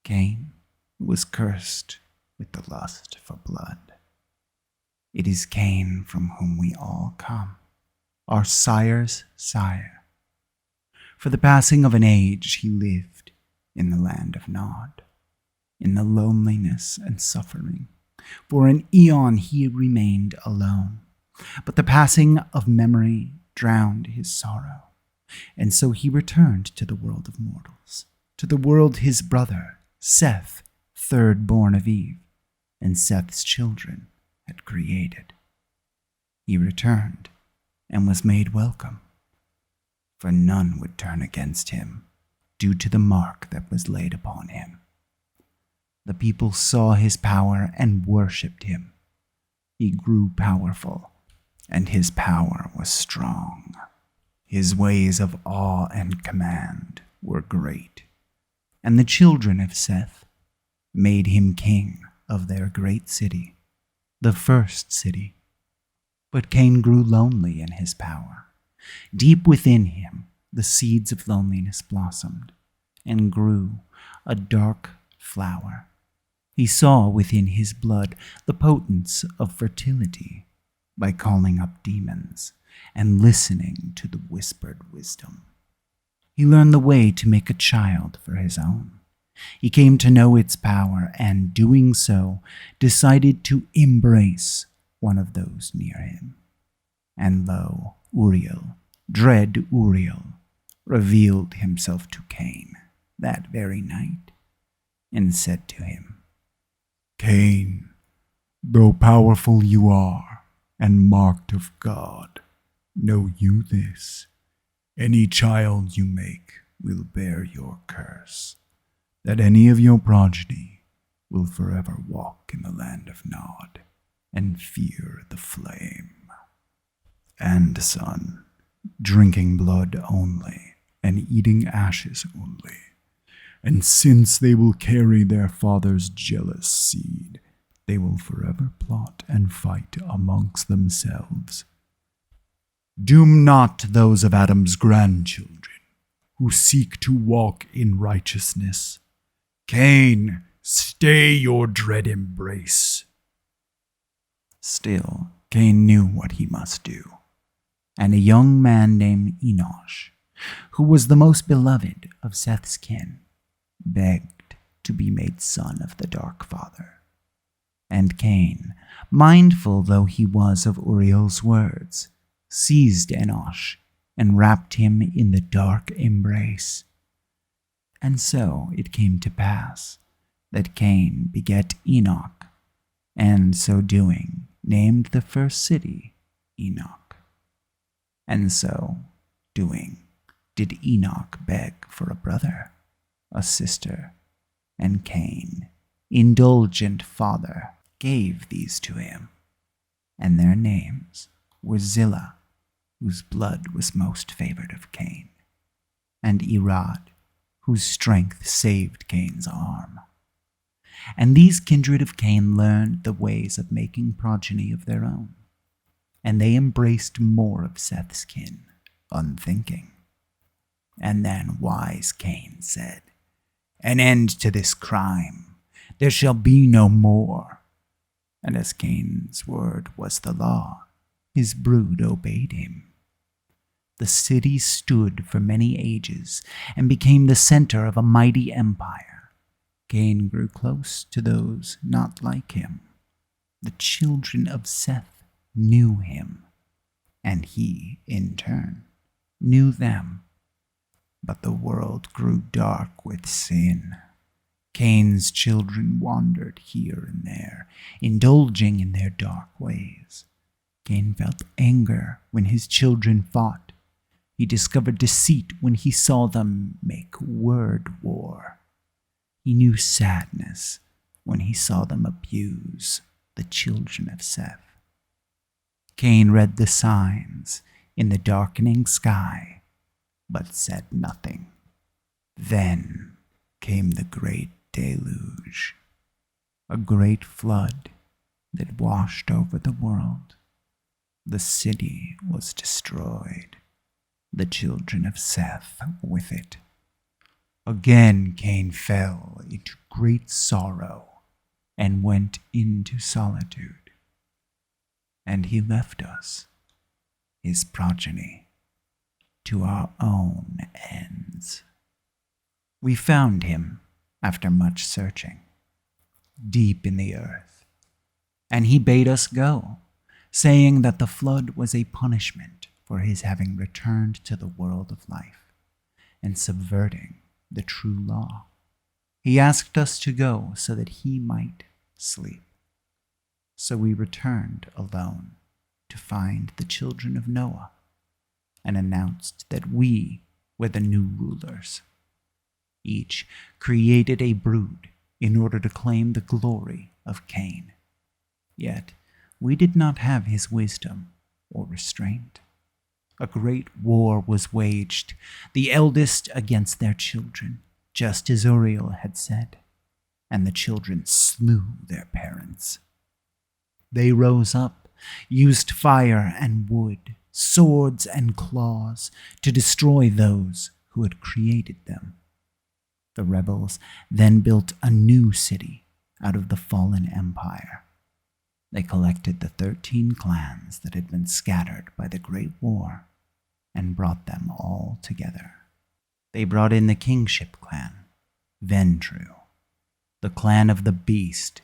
Cain who was cursed with the lust for blood. It is Cain from whom we all come, our sire's sire. For the passing of an age he lived in the land of Nod, in the loneliness and suffering. For an eon he remained alone, but the passing of memory drowned his sorrow, and so he returned to the world of mortals, to the world his brother, Seth, third born of Eve, and Seth's children had created. He returned and was made welcome, for none would turn against him due to the mark that was laid upon him. The people saw his power and worshipped him. He grew powerful, and his power was strong. His ways of awe and command were great, and the children of Seth made him king of their great city, the first city. But Cain grew lonely in his power. Deep within him, the seeds of loneliness blossomed and grew a dark flower. He saw within his blood the potence of fertility by calling up demons and listening to the whispered wisdom. He learned the way to make a child for his own. He came to know its power and, doing so, decided to embrace one of those near him. And lo, Uriel, dread Uriel, revealed himself to Cain that very night and said to him, "Cain, though powerful you are and marked of God, know you this: any child you make will bear your curse, that any of your progeny will forever walk in the land of Nod and fear the flame. And son, drinking blood only and eating ashes only, and since they will carry their father's jealous seed, they will forever plot and fight amongst themselves. Doom not those of Adam's grandchildren who seek to walk in righteousness. Cain, stay your dread embrace." Still, Cain knew what he must do, and a young man named Enosh, who was the most beloved of Seth's kin, begged to be made son of the Dark Father. And Cain, mindful though he was of Uriel's words, seized Enosh and wrapped him in the dark embrace. And so it came to pass that Cain begat Enoch, and so doing named the first city Enoch. And so doing did Enoch beg for a brother, a sister, and Cain, indulgent father, gave these to him, and their names were Zilla, whose blood was most favored of Cain, and Irad, whose strength saved Cain's arm. And these kindred of Cain learned the ways of making progeny of their own, and they embraced more of Seth's kin, unthinking. And then wise Cain said, "An end to this crime, there shall be no more." And as Cain's word was the law, his brood obeyed him. The city stood for many ages and became the center of a mighty empire. Cain grew close to those not like him. The children of Seth knew him, and he, in turn, knew them. But the world grew dark with sin. Cain's children wandered here and there, indulging in their dark ways. Cain felt anger when his children fought. He discovered deceit when he saw them make word war. He knew sadness when he saw them abuse the children of Seth. Cain read the signs in the darkening sky, but said nothing. Then came the great deluge, a great flood that washed over the world. The city was destroyed, the children of Seth with it. Again Cain fell into great sorrow and went into solitude. And he left us, his progeny, to our own ends. We found him after much searching, deep in the earth, and he bade us go, saying that the flood was a punishment for his having returned to the world of life and subverting the true law. He asked us to go so that he might sleep. So we returned alone to find the children of Noah and announced that we were the new rulers. Each created a brood in order to claim the glory of Cain. Yet we did not have his wisdom or restraint. A great war was waged, the eldest against their children, just as Uriel had said, and the children slew their parents. They rose up, used fire and wood, swords and claws to destroy those who had created them. The rebels then built a new city out of the fallen empire. They collected the 13 clans that had been scattered by the Great War and brought them all together. They brought in the kingship clan, Ventru, the clan of the beast,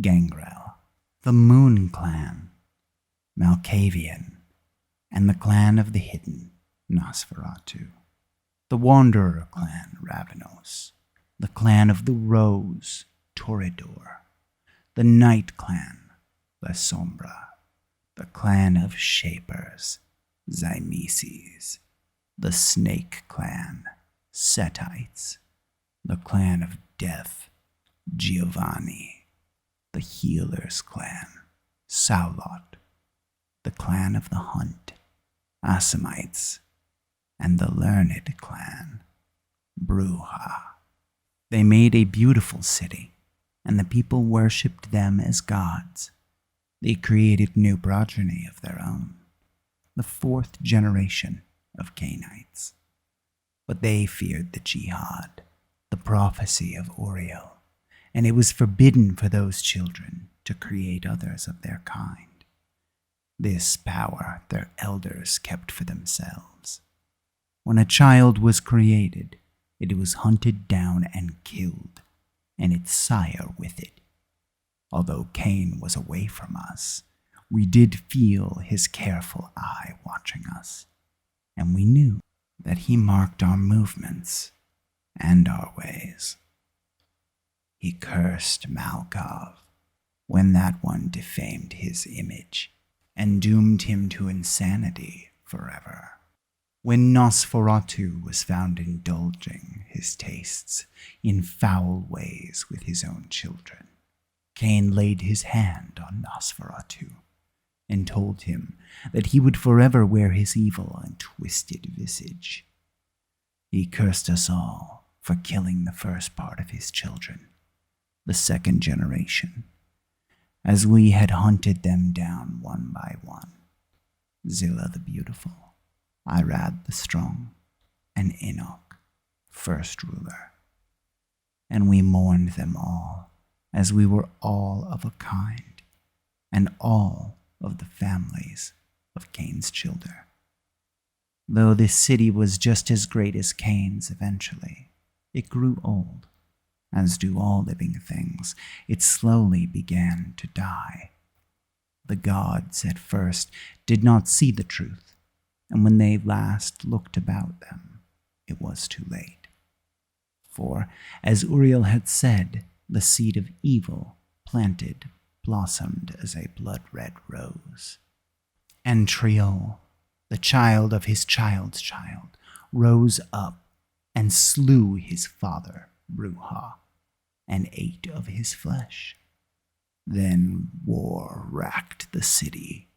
Gangrel, the moon clan, Malkavian, and the clan of the hidden, Nosferatu, the wanderer clan, Ravenos, the clan of the rose, Toreador, the night clan, La Sombra, the clan of shapers, Zymeces, the snake clan, Setites, the clan of death, Giovanni, the healers clan, Saulot, the clan of the hunt, Assamites, and the learned clan, Bruja. They made a beautiful city, and the people worshipped them as gods. They created new progeny of their own, the 4th generation of Cainites. But they feared the jihad, the prophecy of Uriel, and it was forbidden for those children to create others of their kind. This power their elders kept for themselves. When a child was created, it was hunted down and killed, and its sire with it. Although Cain was away from us, we did feel his careful eye watching us, and we knew that he marked our movements and our ways. He cursed Malkav when that one defamed his image and doomed him to insanity forever. When Nosferatu was found indulging his tastes in foul ways with his own children, Cain laid his hand on Nosferatu and told him that he would forever wear his evil and twisted visage. He cursed us all for killing the first part of his children, the 2nd generation, as we had hunted them down one by one. Zilla the beautiful, Irad the strong, and Enoch, first ruler. And we mourned them all, as we were all of a kind, and all of the families of Cain's children. Though this city was just as great as Cain's eventually, it grew old. As do all living things, it slowly began to die. The gods at first did not see the truth, and when they last looked about them, it was too late. For, as Uriel had said, the seed of evil planted blossomed as a blood-red rose. And Triol, the child of his child's child, rose up and slew his father, Bruja, and ate of his flesh. Then war racked the city,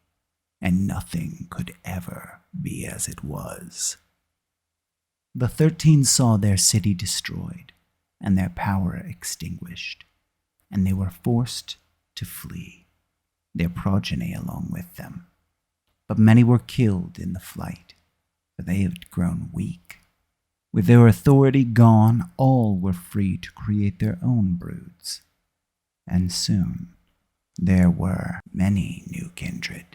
and nothing could ever be as it was. The 13 saw their city destroyed, and their power extinguished, and they were forced to flee, their progeny along with them. But many were killed in the flight, for they had grown weak. With their authority gone, all were free to create their own broods. And soon there were many new kindred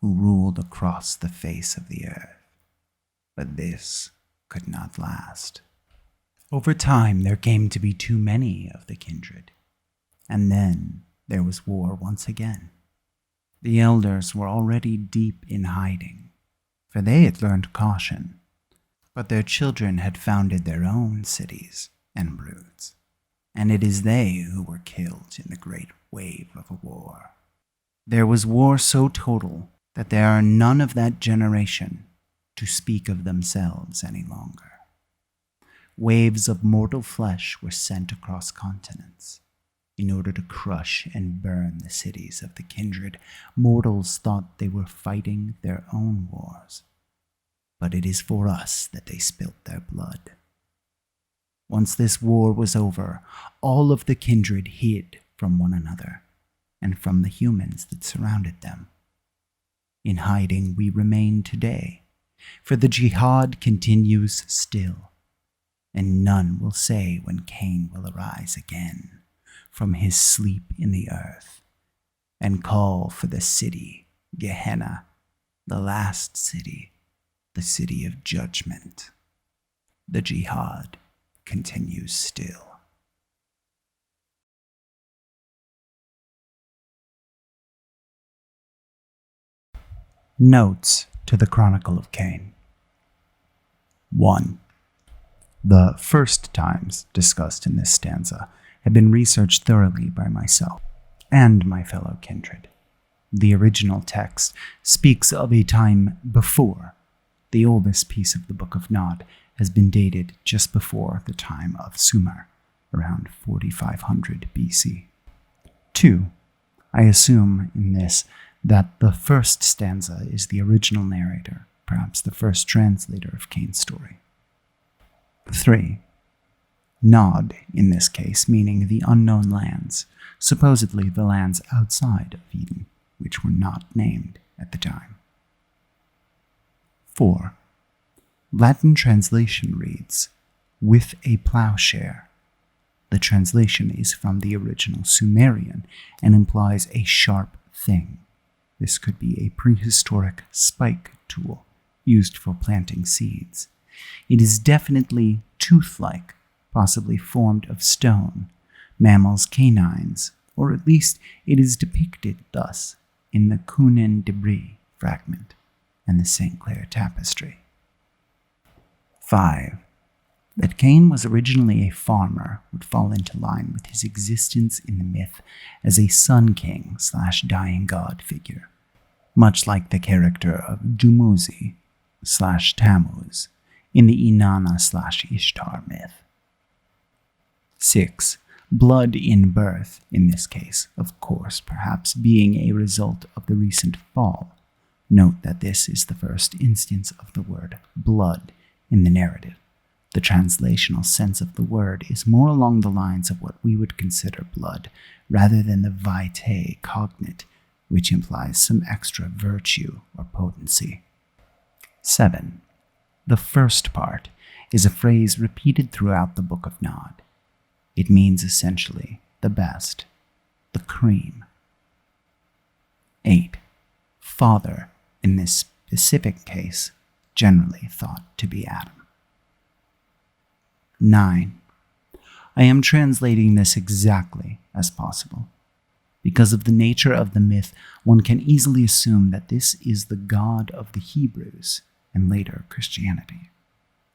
who ruled across the face of the earth. But this could not last. Over time, there came to be too many of the kindred, and then there was war once again. The elders were already deep in hiding, for they had learned caution, but their children had founded their own cities and broods, and it is they who were killed in the great wave of a war. There was war so total that there are none of that generation to speak of themselves any longer. Waves of mortal flesh were sent across continents in order to crush and burn the cities of the kindred. Mortals thought they were fighting their own wars, but it is for us that they spilt their blood. Once this war was over, all of the kindred hid from one another and from the humans that surrounded them. In hiding we remain today, for the jihad continues still, and none will say when Cain will arise again from his sleep in the earth and call for the city, Gehenna, the last city, the city of judgment. The jihad continues still. Notes to the Chronicle of Cain. 1. The first times discussed in this stanza have been researched thoroughly by myself and my fellow kindred. The original text speaks of a time before. The oldest piece of the Book of Nod has been dated just before the time of Sumer, around 4500 BC. 2. I assume in this that the first stanza is the original narrator, perhaps the first translator of Cain's story. 3. Nod, in this case, meaning the unknown lands, supposedly the lands outside of Eden, which were not named at the time. 4. Latin translation reads, with a plowshare. The translation is from the original Sumerian and implies a sharp thing. This could be a prehistoric spike tool used for planting seeds. It is definitely tooth-like, possibly formed of stone, mammals' canines, or at least it is depicted thus in the Cunin debris fragment and the St. Clair tapestry. 5. That Cain was originally a farmer would fall into line with his existence in the myth as a sun king / dying god figure, much like the character of Dumuzi / Tammuz in the Inanna / Ishtar myth. 6. Blood in birth, in this case, of course, perhaps being a result of the recent fall. Note that this is the first instance of the word blood in the narrative. The translational sense of the word is more along the lines of what we would consider blood, rather than the vitae cognate, which implies some extra virtue or potency. 7. The first part is a phrase repeated throughout the Book of Nod. It means essentially the best, the cream. 8. Father, in this specific case, generally thought to be Adam. 9. I am translating this exactly as possible. Because of the nature of the myth, one can easily assume that this is the God of the Hebrews and later Christianity.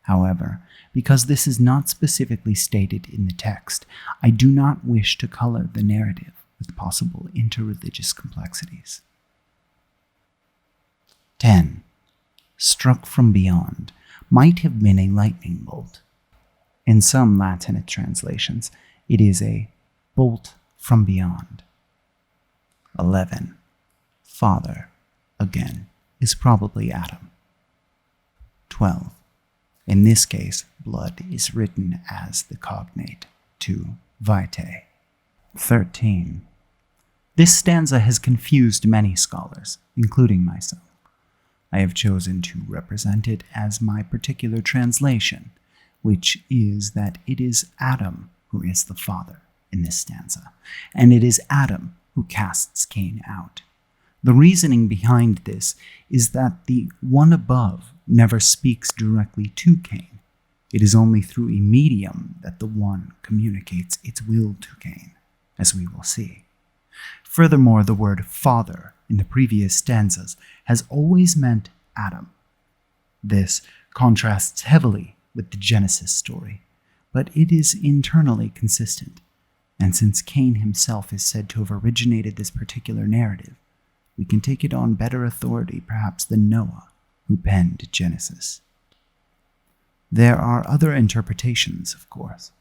However, because this is not specifically stated in the text, I do not wish to color the narrative with possible interreligious complexities. 10. Struck from beyond might have been a lightning bolt. In some Latinate translations, it is a bolt from beyond. 11. Father, again, is probably Adam. 12. In this case, blood is written as the cognate to vitae. 13. This stanza has confused many scholars, including myself. I have chosen to represent it as my particular translation, which is that it is Adam who is the father, in this stanza, and it is Adam who casts Cain out. The reasoning behind this is that the one above never speaks directly to Cain. It is only through a medium that the one communicates its will to Cain, as we will see. Furthermore, the word father in the previous stanzas has always meant Adam. This contrasts heavily with the Genesis story, but it is internally consistent, and since Cain himself is said to have originated this particular narrative, we can take it on better authority perhaps than Noah, who penned Genesis. There are other interpretations, of course.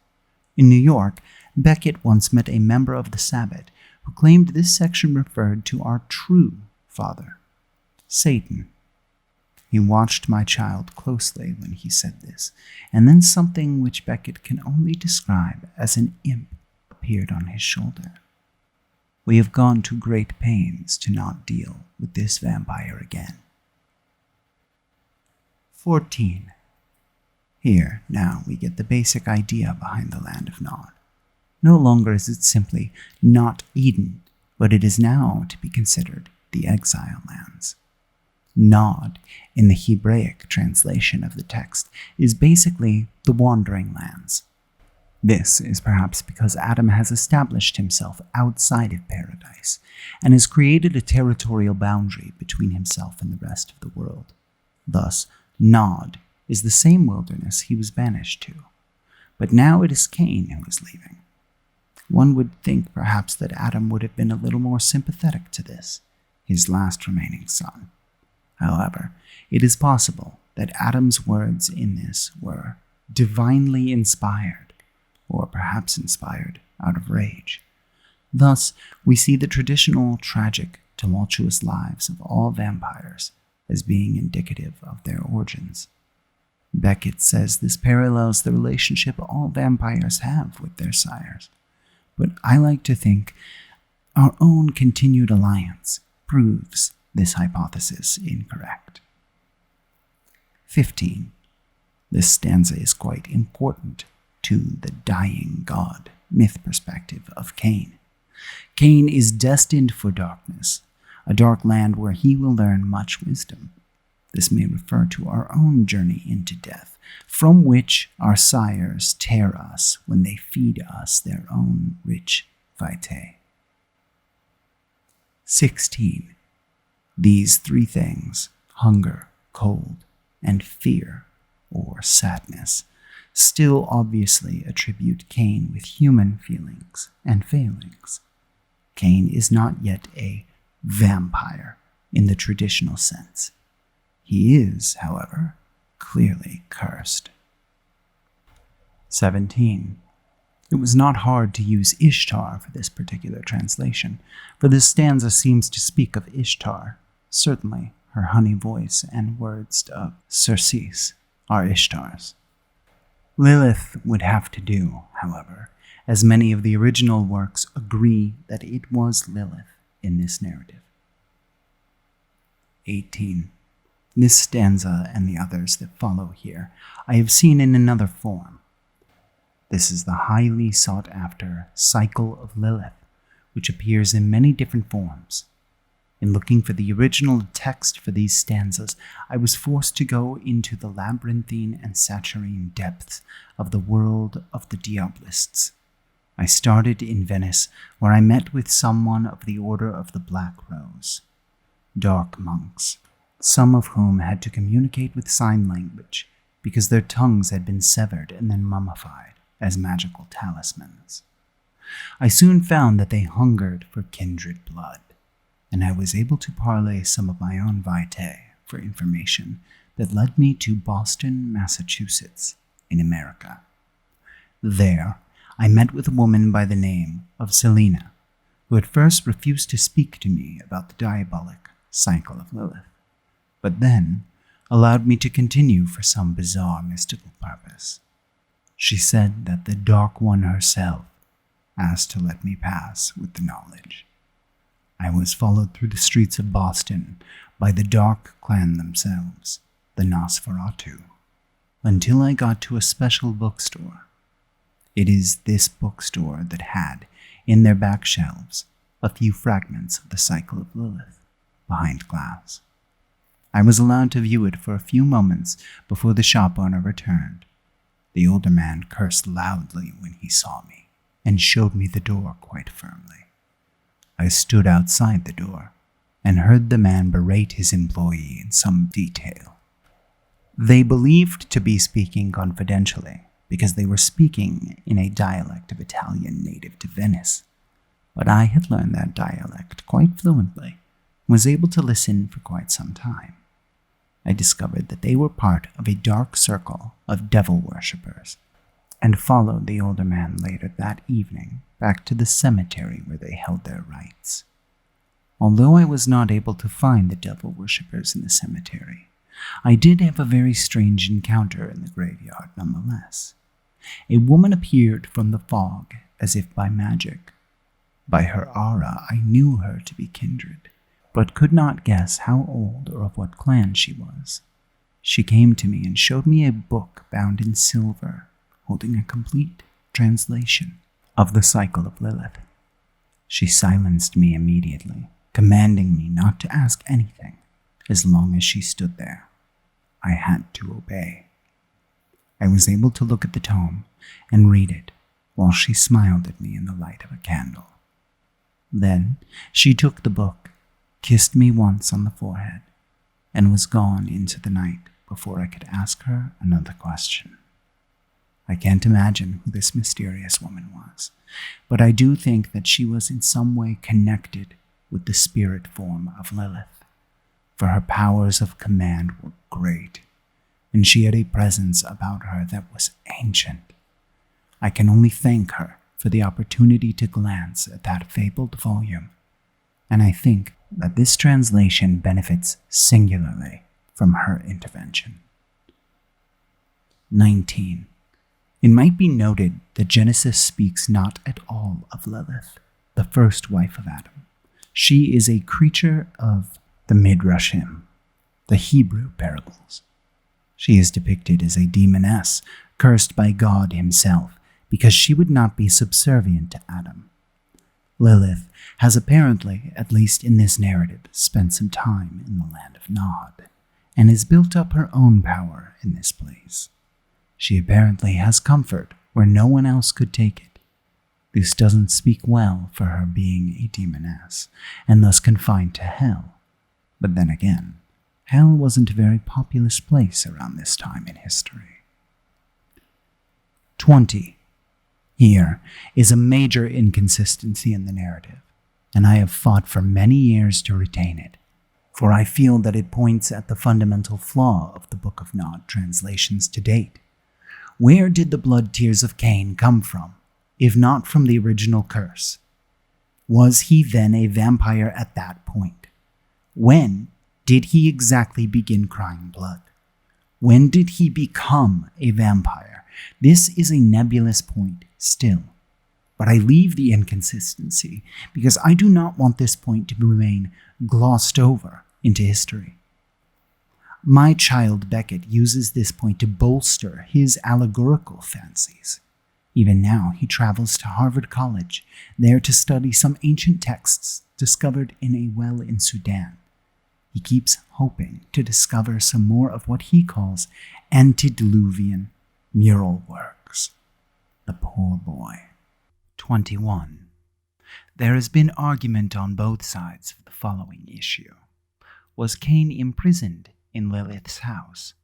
In New York, Beckett once met a member of the Sabbath who claimed this section referred to our true father, Satan. He watched my child closely when he said this, and then something which Beckett can only describe as an imp appeared on his shoulder. We have gone to great pains to not deal with this vampire again. 14. Here, now, we get the basic idea behind the land of Nod. No longer is it simply not Eden, but it is now to be considered the exile lands. Nod, in the Hebraic translation of the text, is basically the wandering lands. This is perhaps because Adam has established himself outside of paradise and has created a territorial boundary between himself and the rest of the world. Thus, Nod is the same wilderness he was banished to, but now it is Cain who is leaving. One would think perhaps that Adam would have been a little more sympathetic to this, his last remaining son. However, it is possible that Adam's words in this were divinely inspired, or perhaps inspired out of rage. Thus, we see the traditional, tragic, tumultuous lives of all vampires as being indicative of their origins. Beckett says this parallels the relationship all vampires have with their sires, but I like to think our own continued alliance proves this hypothesis incorrect. 15. This stanza is quite important to the dying god myth perspective of Cain. Cain is destined for darkness, a dark land where he will learn much wisdom. This may refer to our own journey into death, from which our sires tear us when they feed us their own rich vitae. 16. These three things, hunger, cold, and fear, or sadness, still obviously attribute Cain with human feelings and failings. Cain is not yet a vampire in the traditional sense. He is, however, clearly cursed. 17. It was not hard to use Ishtar for this particular translation, for this stanza seems to speak of Ishtar. Certainly, her honey voice and words of surcease are Ishtar's. Lilith would have to do, however, as many of the original works agree that it was Lilith in this narrative. 18. This stanza and the others that follow here I have seen in another form. This is the highly sought-after cycle of Lilith, which appears in many different forms. In looking for the original text for these stanzas, I was forced to go into the labyrinthine and saturine depths of the world of the Diabolists. I started in Venice, where I met with someone of the Order of the Black Rose, dark monks, some of whom had to communicate with sign language because their tongues had been severed and then mummified as magical talismans. I soon found that they hungered for kindred blood, and I was able to parlay some of my own vitae for information that led me to Boston, Massachusetts, in America. There, I met with a woman by the name of Selina, who at first refused to speak to me about the diabolic cycle of Lilith, but then allowed me to continue for some bizarre mystical purpose. She said that the Dark One herself asked to let me pass with the knowledge. I was followed through the streets of Boston by the Dark Clan themselves, the Nosferatu, until I got to a special bookstore. It is this bookstore that had, in their back shelves, a few fragments of the Cycle of Lilith behind glass. I was allowed to view it for a few moments before the shop owner returned. The older man cursed loudly when he saw me and showed me the door quite firmly. I stood outside the door and heard the man berate his employee in some detail. They believed to be speaking confidentially because they were speaking in a dialect of Italian native to Venice, but I had learned that dialect quite fluently and was able to listen for quite some time. I discovered that they were part of a dark circle of devil worshippers and followed the older man later that evening back to the cemetery where they held their rites. Although I was not able to find the devil worshippers in the cemetery, I did have a very strange encounter in the graveyard nonetheless. A woman appeared from the fog as if by magic. By her aura, I knew her to be kindred, but could not guess how old or of what clan she was. She came to me and showed me a book bound in silver, holding a complete translation of the Cycle of Lilith. She silenced me immediately, commanding me not to ask anything as long as she stood there. I had to obey. I was able to look at the tome and read it while she smiled at me in the light of a candle. Then she took the book, kissed me once on the forehead, and was gone into the night before I could ask her another question. I can't imagine who this mysterious woman was, but I do think that she was in some way connected with the spirit form of Lilith, for her powers of command were great, and she had a presence about her that was ancient. I can only thank her for the opportunity to glance at that fabled volume, and I think that this translation benefits singularly from her intervention. 19. It might be noted that Genesis speaks not at all of Lilith, the first wife of Adam. She is a creature of the Midrashim, the Hebrew parables. She is depicted as a demoness, cursed by God himself, because she would not be subservient to Adam. Lilith has apparently, at least in this narrative, spent some time in the land of Nod, and has built up her own power in this place. She apparently has comfort where no one else could take it. This doesn't speak well for her being a demoness, and thus confined to hell. But then again, hell wasn't a very populous place around this time in history. 20. Here is a major inconsistency in the narrative, and I have fought for many years to retain it, for I feel that it points at the fundamental flaw of the Book of Nod translations to date. Where did the blood tears of Cain come from, if not from the original curse? Was he then a vampire at that point? When did he exactly begin crying blood? When did he become a vampire? This is a nebulous point still, but I leave the inconsistency because I do not want this point to remain glossed over into history. My child Beckett uses this point to bolster his allegorical fancies. Even now, he travels to Harvard College, there to study some ancient texts discovered in a well in Sudan. He keeps hoping to discover some more of what he calls antediluvian mural works. The poor boy. 21. There has been argument on both sides of the following issue. Was Cain imprisoned in Lilith's house,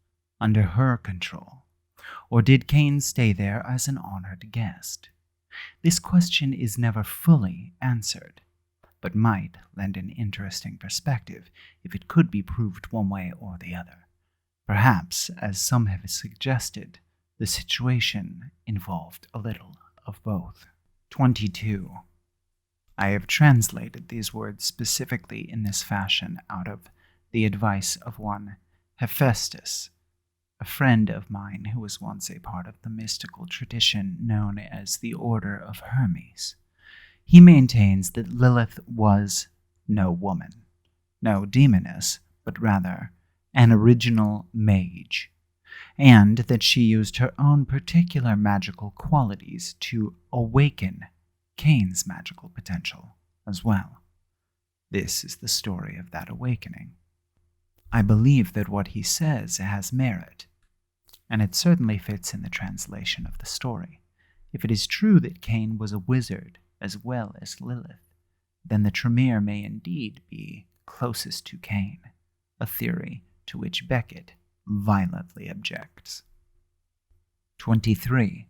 under her control, or did Cain stay there as an honored guest? This question is never fully answered, but might lend an interesting perspective if it could be proved one way or the other. Perhaps, as some have suggested, the situation involved a little of both. 22. I have translated these words specifically in this fashion out of the advice of one Hephaestus, a friend of mine who was once a part of the mystical tradition known as the Order of Hermes. He maintains that Lilith was no woman, no demoness, but rather an original mage. and that she used her own particular magical qualities to awaken Cain's magical potential as well. This is the story of that awakening. I believe that what he says has merit, and it certainly fits in the translation of the story. If it is true that Cain was a wizard as well as Lilith, then the Tremere may indeed be closest to Cain, a theory to which Beckett violently objects. 23.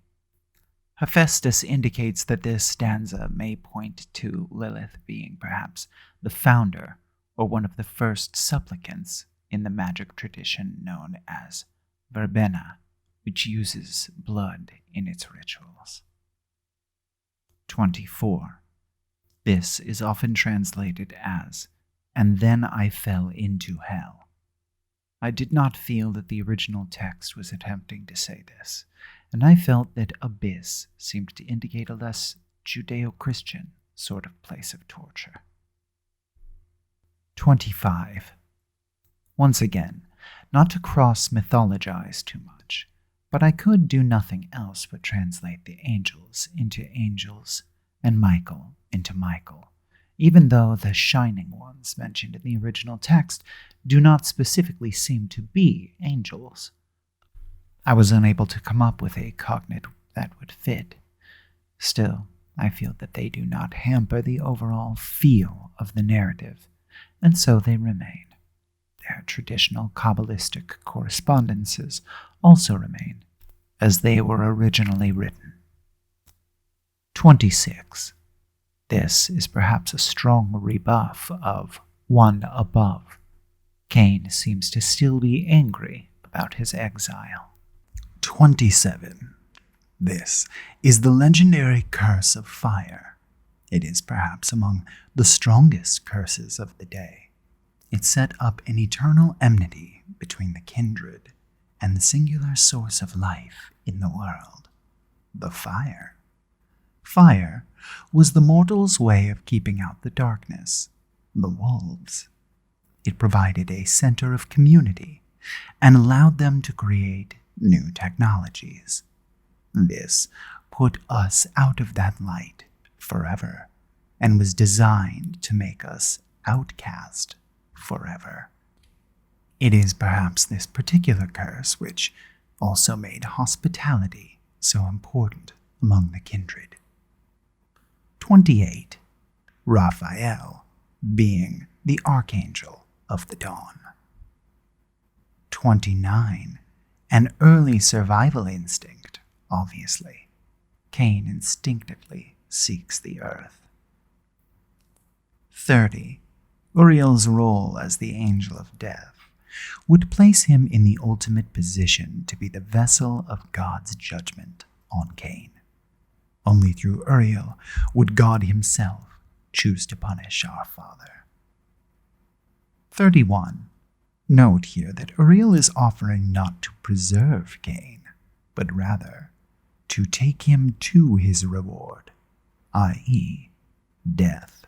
Hephaestus indicates that this stanza may point to Lilith being perhaps the founder or one of the first supplicants in the magic tradition known as verbena, which uses blood in its rituals. 24. This is often translated as, "And then I fell into hell." I did not feel that the original text was attempting to say this, and I felt that abyss seemed to indicate a less Judeo-Christian sort of place of torture. 25. Once again, not to cross-mythologize too much, but I could do nothing else but translate the angels into angels and Michael into Michael, even though the shining ones mentioned in the original text do not specifically seem to be angels. I was unable to come up with a cognate that would fit. Still, I feel that they do not hamper the overall feel of the narrative, and so they remain. Their traditional Kabbalistic correspondences also remain, as they were originally written. 26. This is perhaps a strong rebuff of one above. Cain seems to still be angry about his exile. 27. This is the legendary curse of fire. It is perhaps among the strongest curses of the day. It set up an eternal enmity between the kindred and the singular source of life in the world, the fire. Fire was the mortals' way of keeping out the darkness, the wolves. It provided a center of community and allowed them to create new technologies. This put us out of that light forever and was designed to make us outcast forever. It is perhaps this particular curse which also made hospitality so important among the kindred. 28. Raphael being the archangel of the dawn. 29. An early survival instinct, obviously. Cain instinctively seeks the earth. 30. Uriel's role as the angel of death would place him in the ultimate position to be the vessel of God's judgment on Cain. Only through Uriel would God himself choose to punish our father. 31. Note here that Uriel is offering not to preserve Cain, but rather to take him to his reward, i.e., death.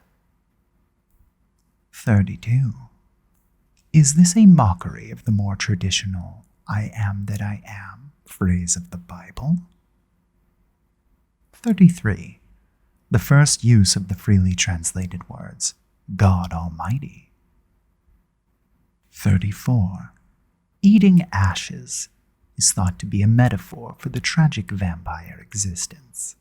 32. Is this a mockery of the more traditional "I am that I am" phrase of the Bible? 33. The first use of the freely translated words, God Almighty. 34. Eating ashes is thought to be a metaphor for the tragic vampire existence.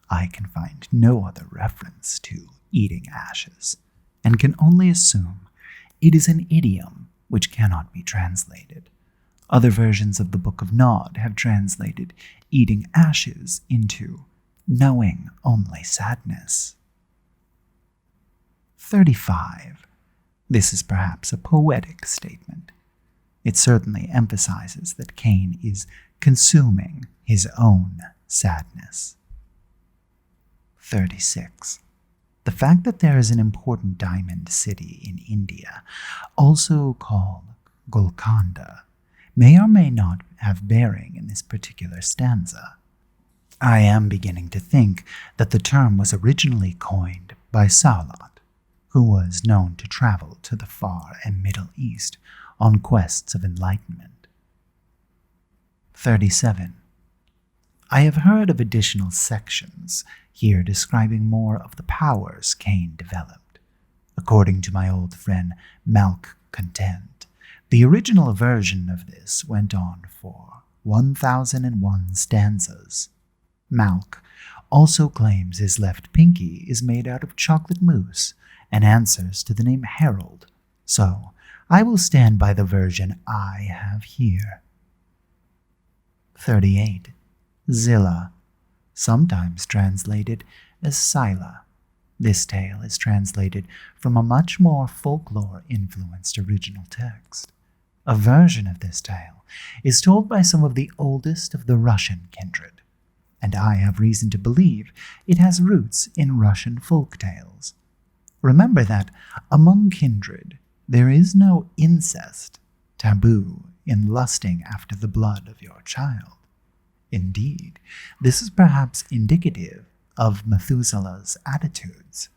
I can find no other reference to eating ashes, and can only assume it is an idiom which cannot be translated. Other versions of the Book of Nod have translated eating ashes into knowing only sadness. 35. This is perhaps a poetic statement. It certainly emphasizes that Cain is consuming his own sadness. 36. The fact that there is an important diamond city in India, also called Golconda, may or may not have bearing in this particular stanza. I am beginning to think that the term was originally coined by Salat, who was known to travel to the Far and Middle East on quests of enlightenment. 37. I have heard of additional sections here describing more of the powers Cain developed. According to my old friend Malcontent, the original version of this went on for 1001 stanzas. Malk also claims his left pinky is made out of chocolate mousse and answers to the name Harold, so I will stand by the version I have here. 38. Zilla, sometimes translated as Scylla. This tale is translated from a much more folklore-influenced original text. A version of this tale is told by some of the oldest of the Russian kindred, and I have reason to believe it has roots in Russian folk tales. Remember that among kindred there is no incest, taboo in lusting after the blood of your child. Indeed, this is perhaps indicative of Methuselah's attitudes.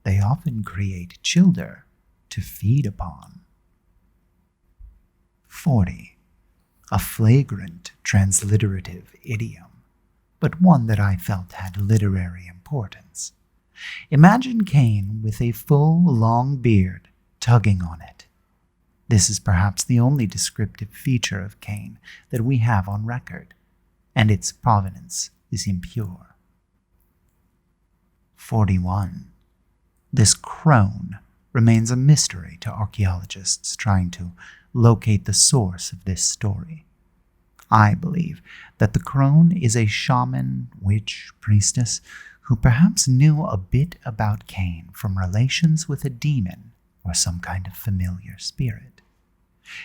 They often create children to feed upon. 40. A flagrant transliterative idiom, but one that I felt had literary importance. Imagine Cain with a full, long beard tugging on it. This is perhaps the only descriptive feature of Cain that we have on record, and its provenance is impure. 41. This crone remains a mystery to archaeologists trying to locate the source of this story. I believe that the crone is a shaman, witch, priestess who perhaps knew a bit about Cain from relations with a demon or some kind of familiar spirit.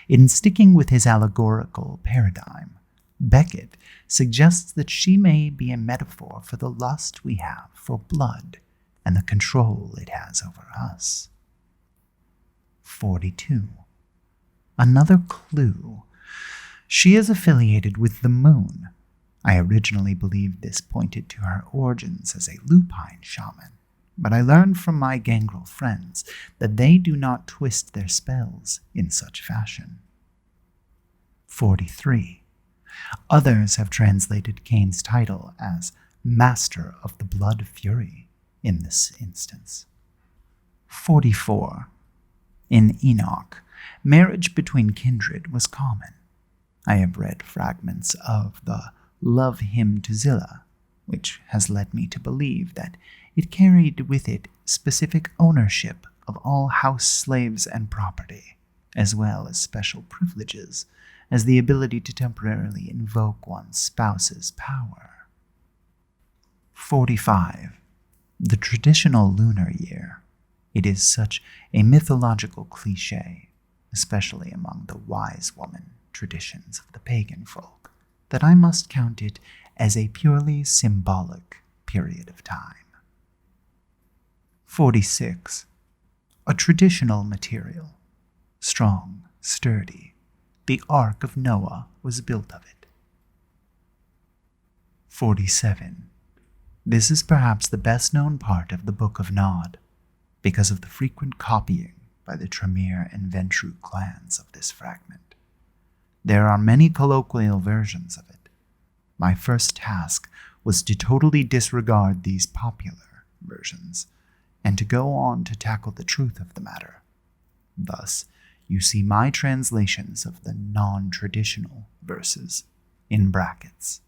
In sticking with his allegorical paradigm, Beckett suggests that she may be a metaphor for the lust we have for blood and the control it has over us. 42. Another clue. She is affiliated with the moon. I originally believed this pointed to her origins as a lupine shaman, but I learned from my gangrel friends that they do not twist their spells in such fashion. 43. Others have translated Cain's title as Master of the Blood Fury in this instance. 44. In Enoch, marriage between kindred was common. I have read fragments of the Love Hymn to Zilla, which has led me to believe that it carried with it specific ownership of all house slaves and property, as well as special privileges, as the ability to temporarily invoke one's spouse's power. 45. The traditional lunar year. It is such a mythological cliché, especially among the wise woman traditions of the pagan folk, that I must count it as a purely symbolic period of time. 46. A traditional material, strong, sturdy. The Ark of Noah was built of it. 47. This is perhaps the best-known part of the Book of Nod, because of the frequent copying by the Tremere and Ventru clans of this fragment. There are many colloquial versions of it. My first task was to totally disregard these popular versions, and to go on to tackle the truth of the matter. Thus, you see my translations of the non-traditional verses in brackets.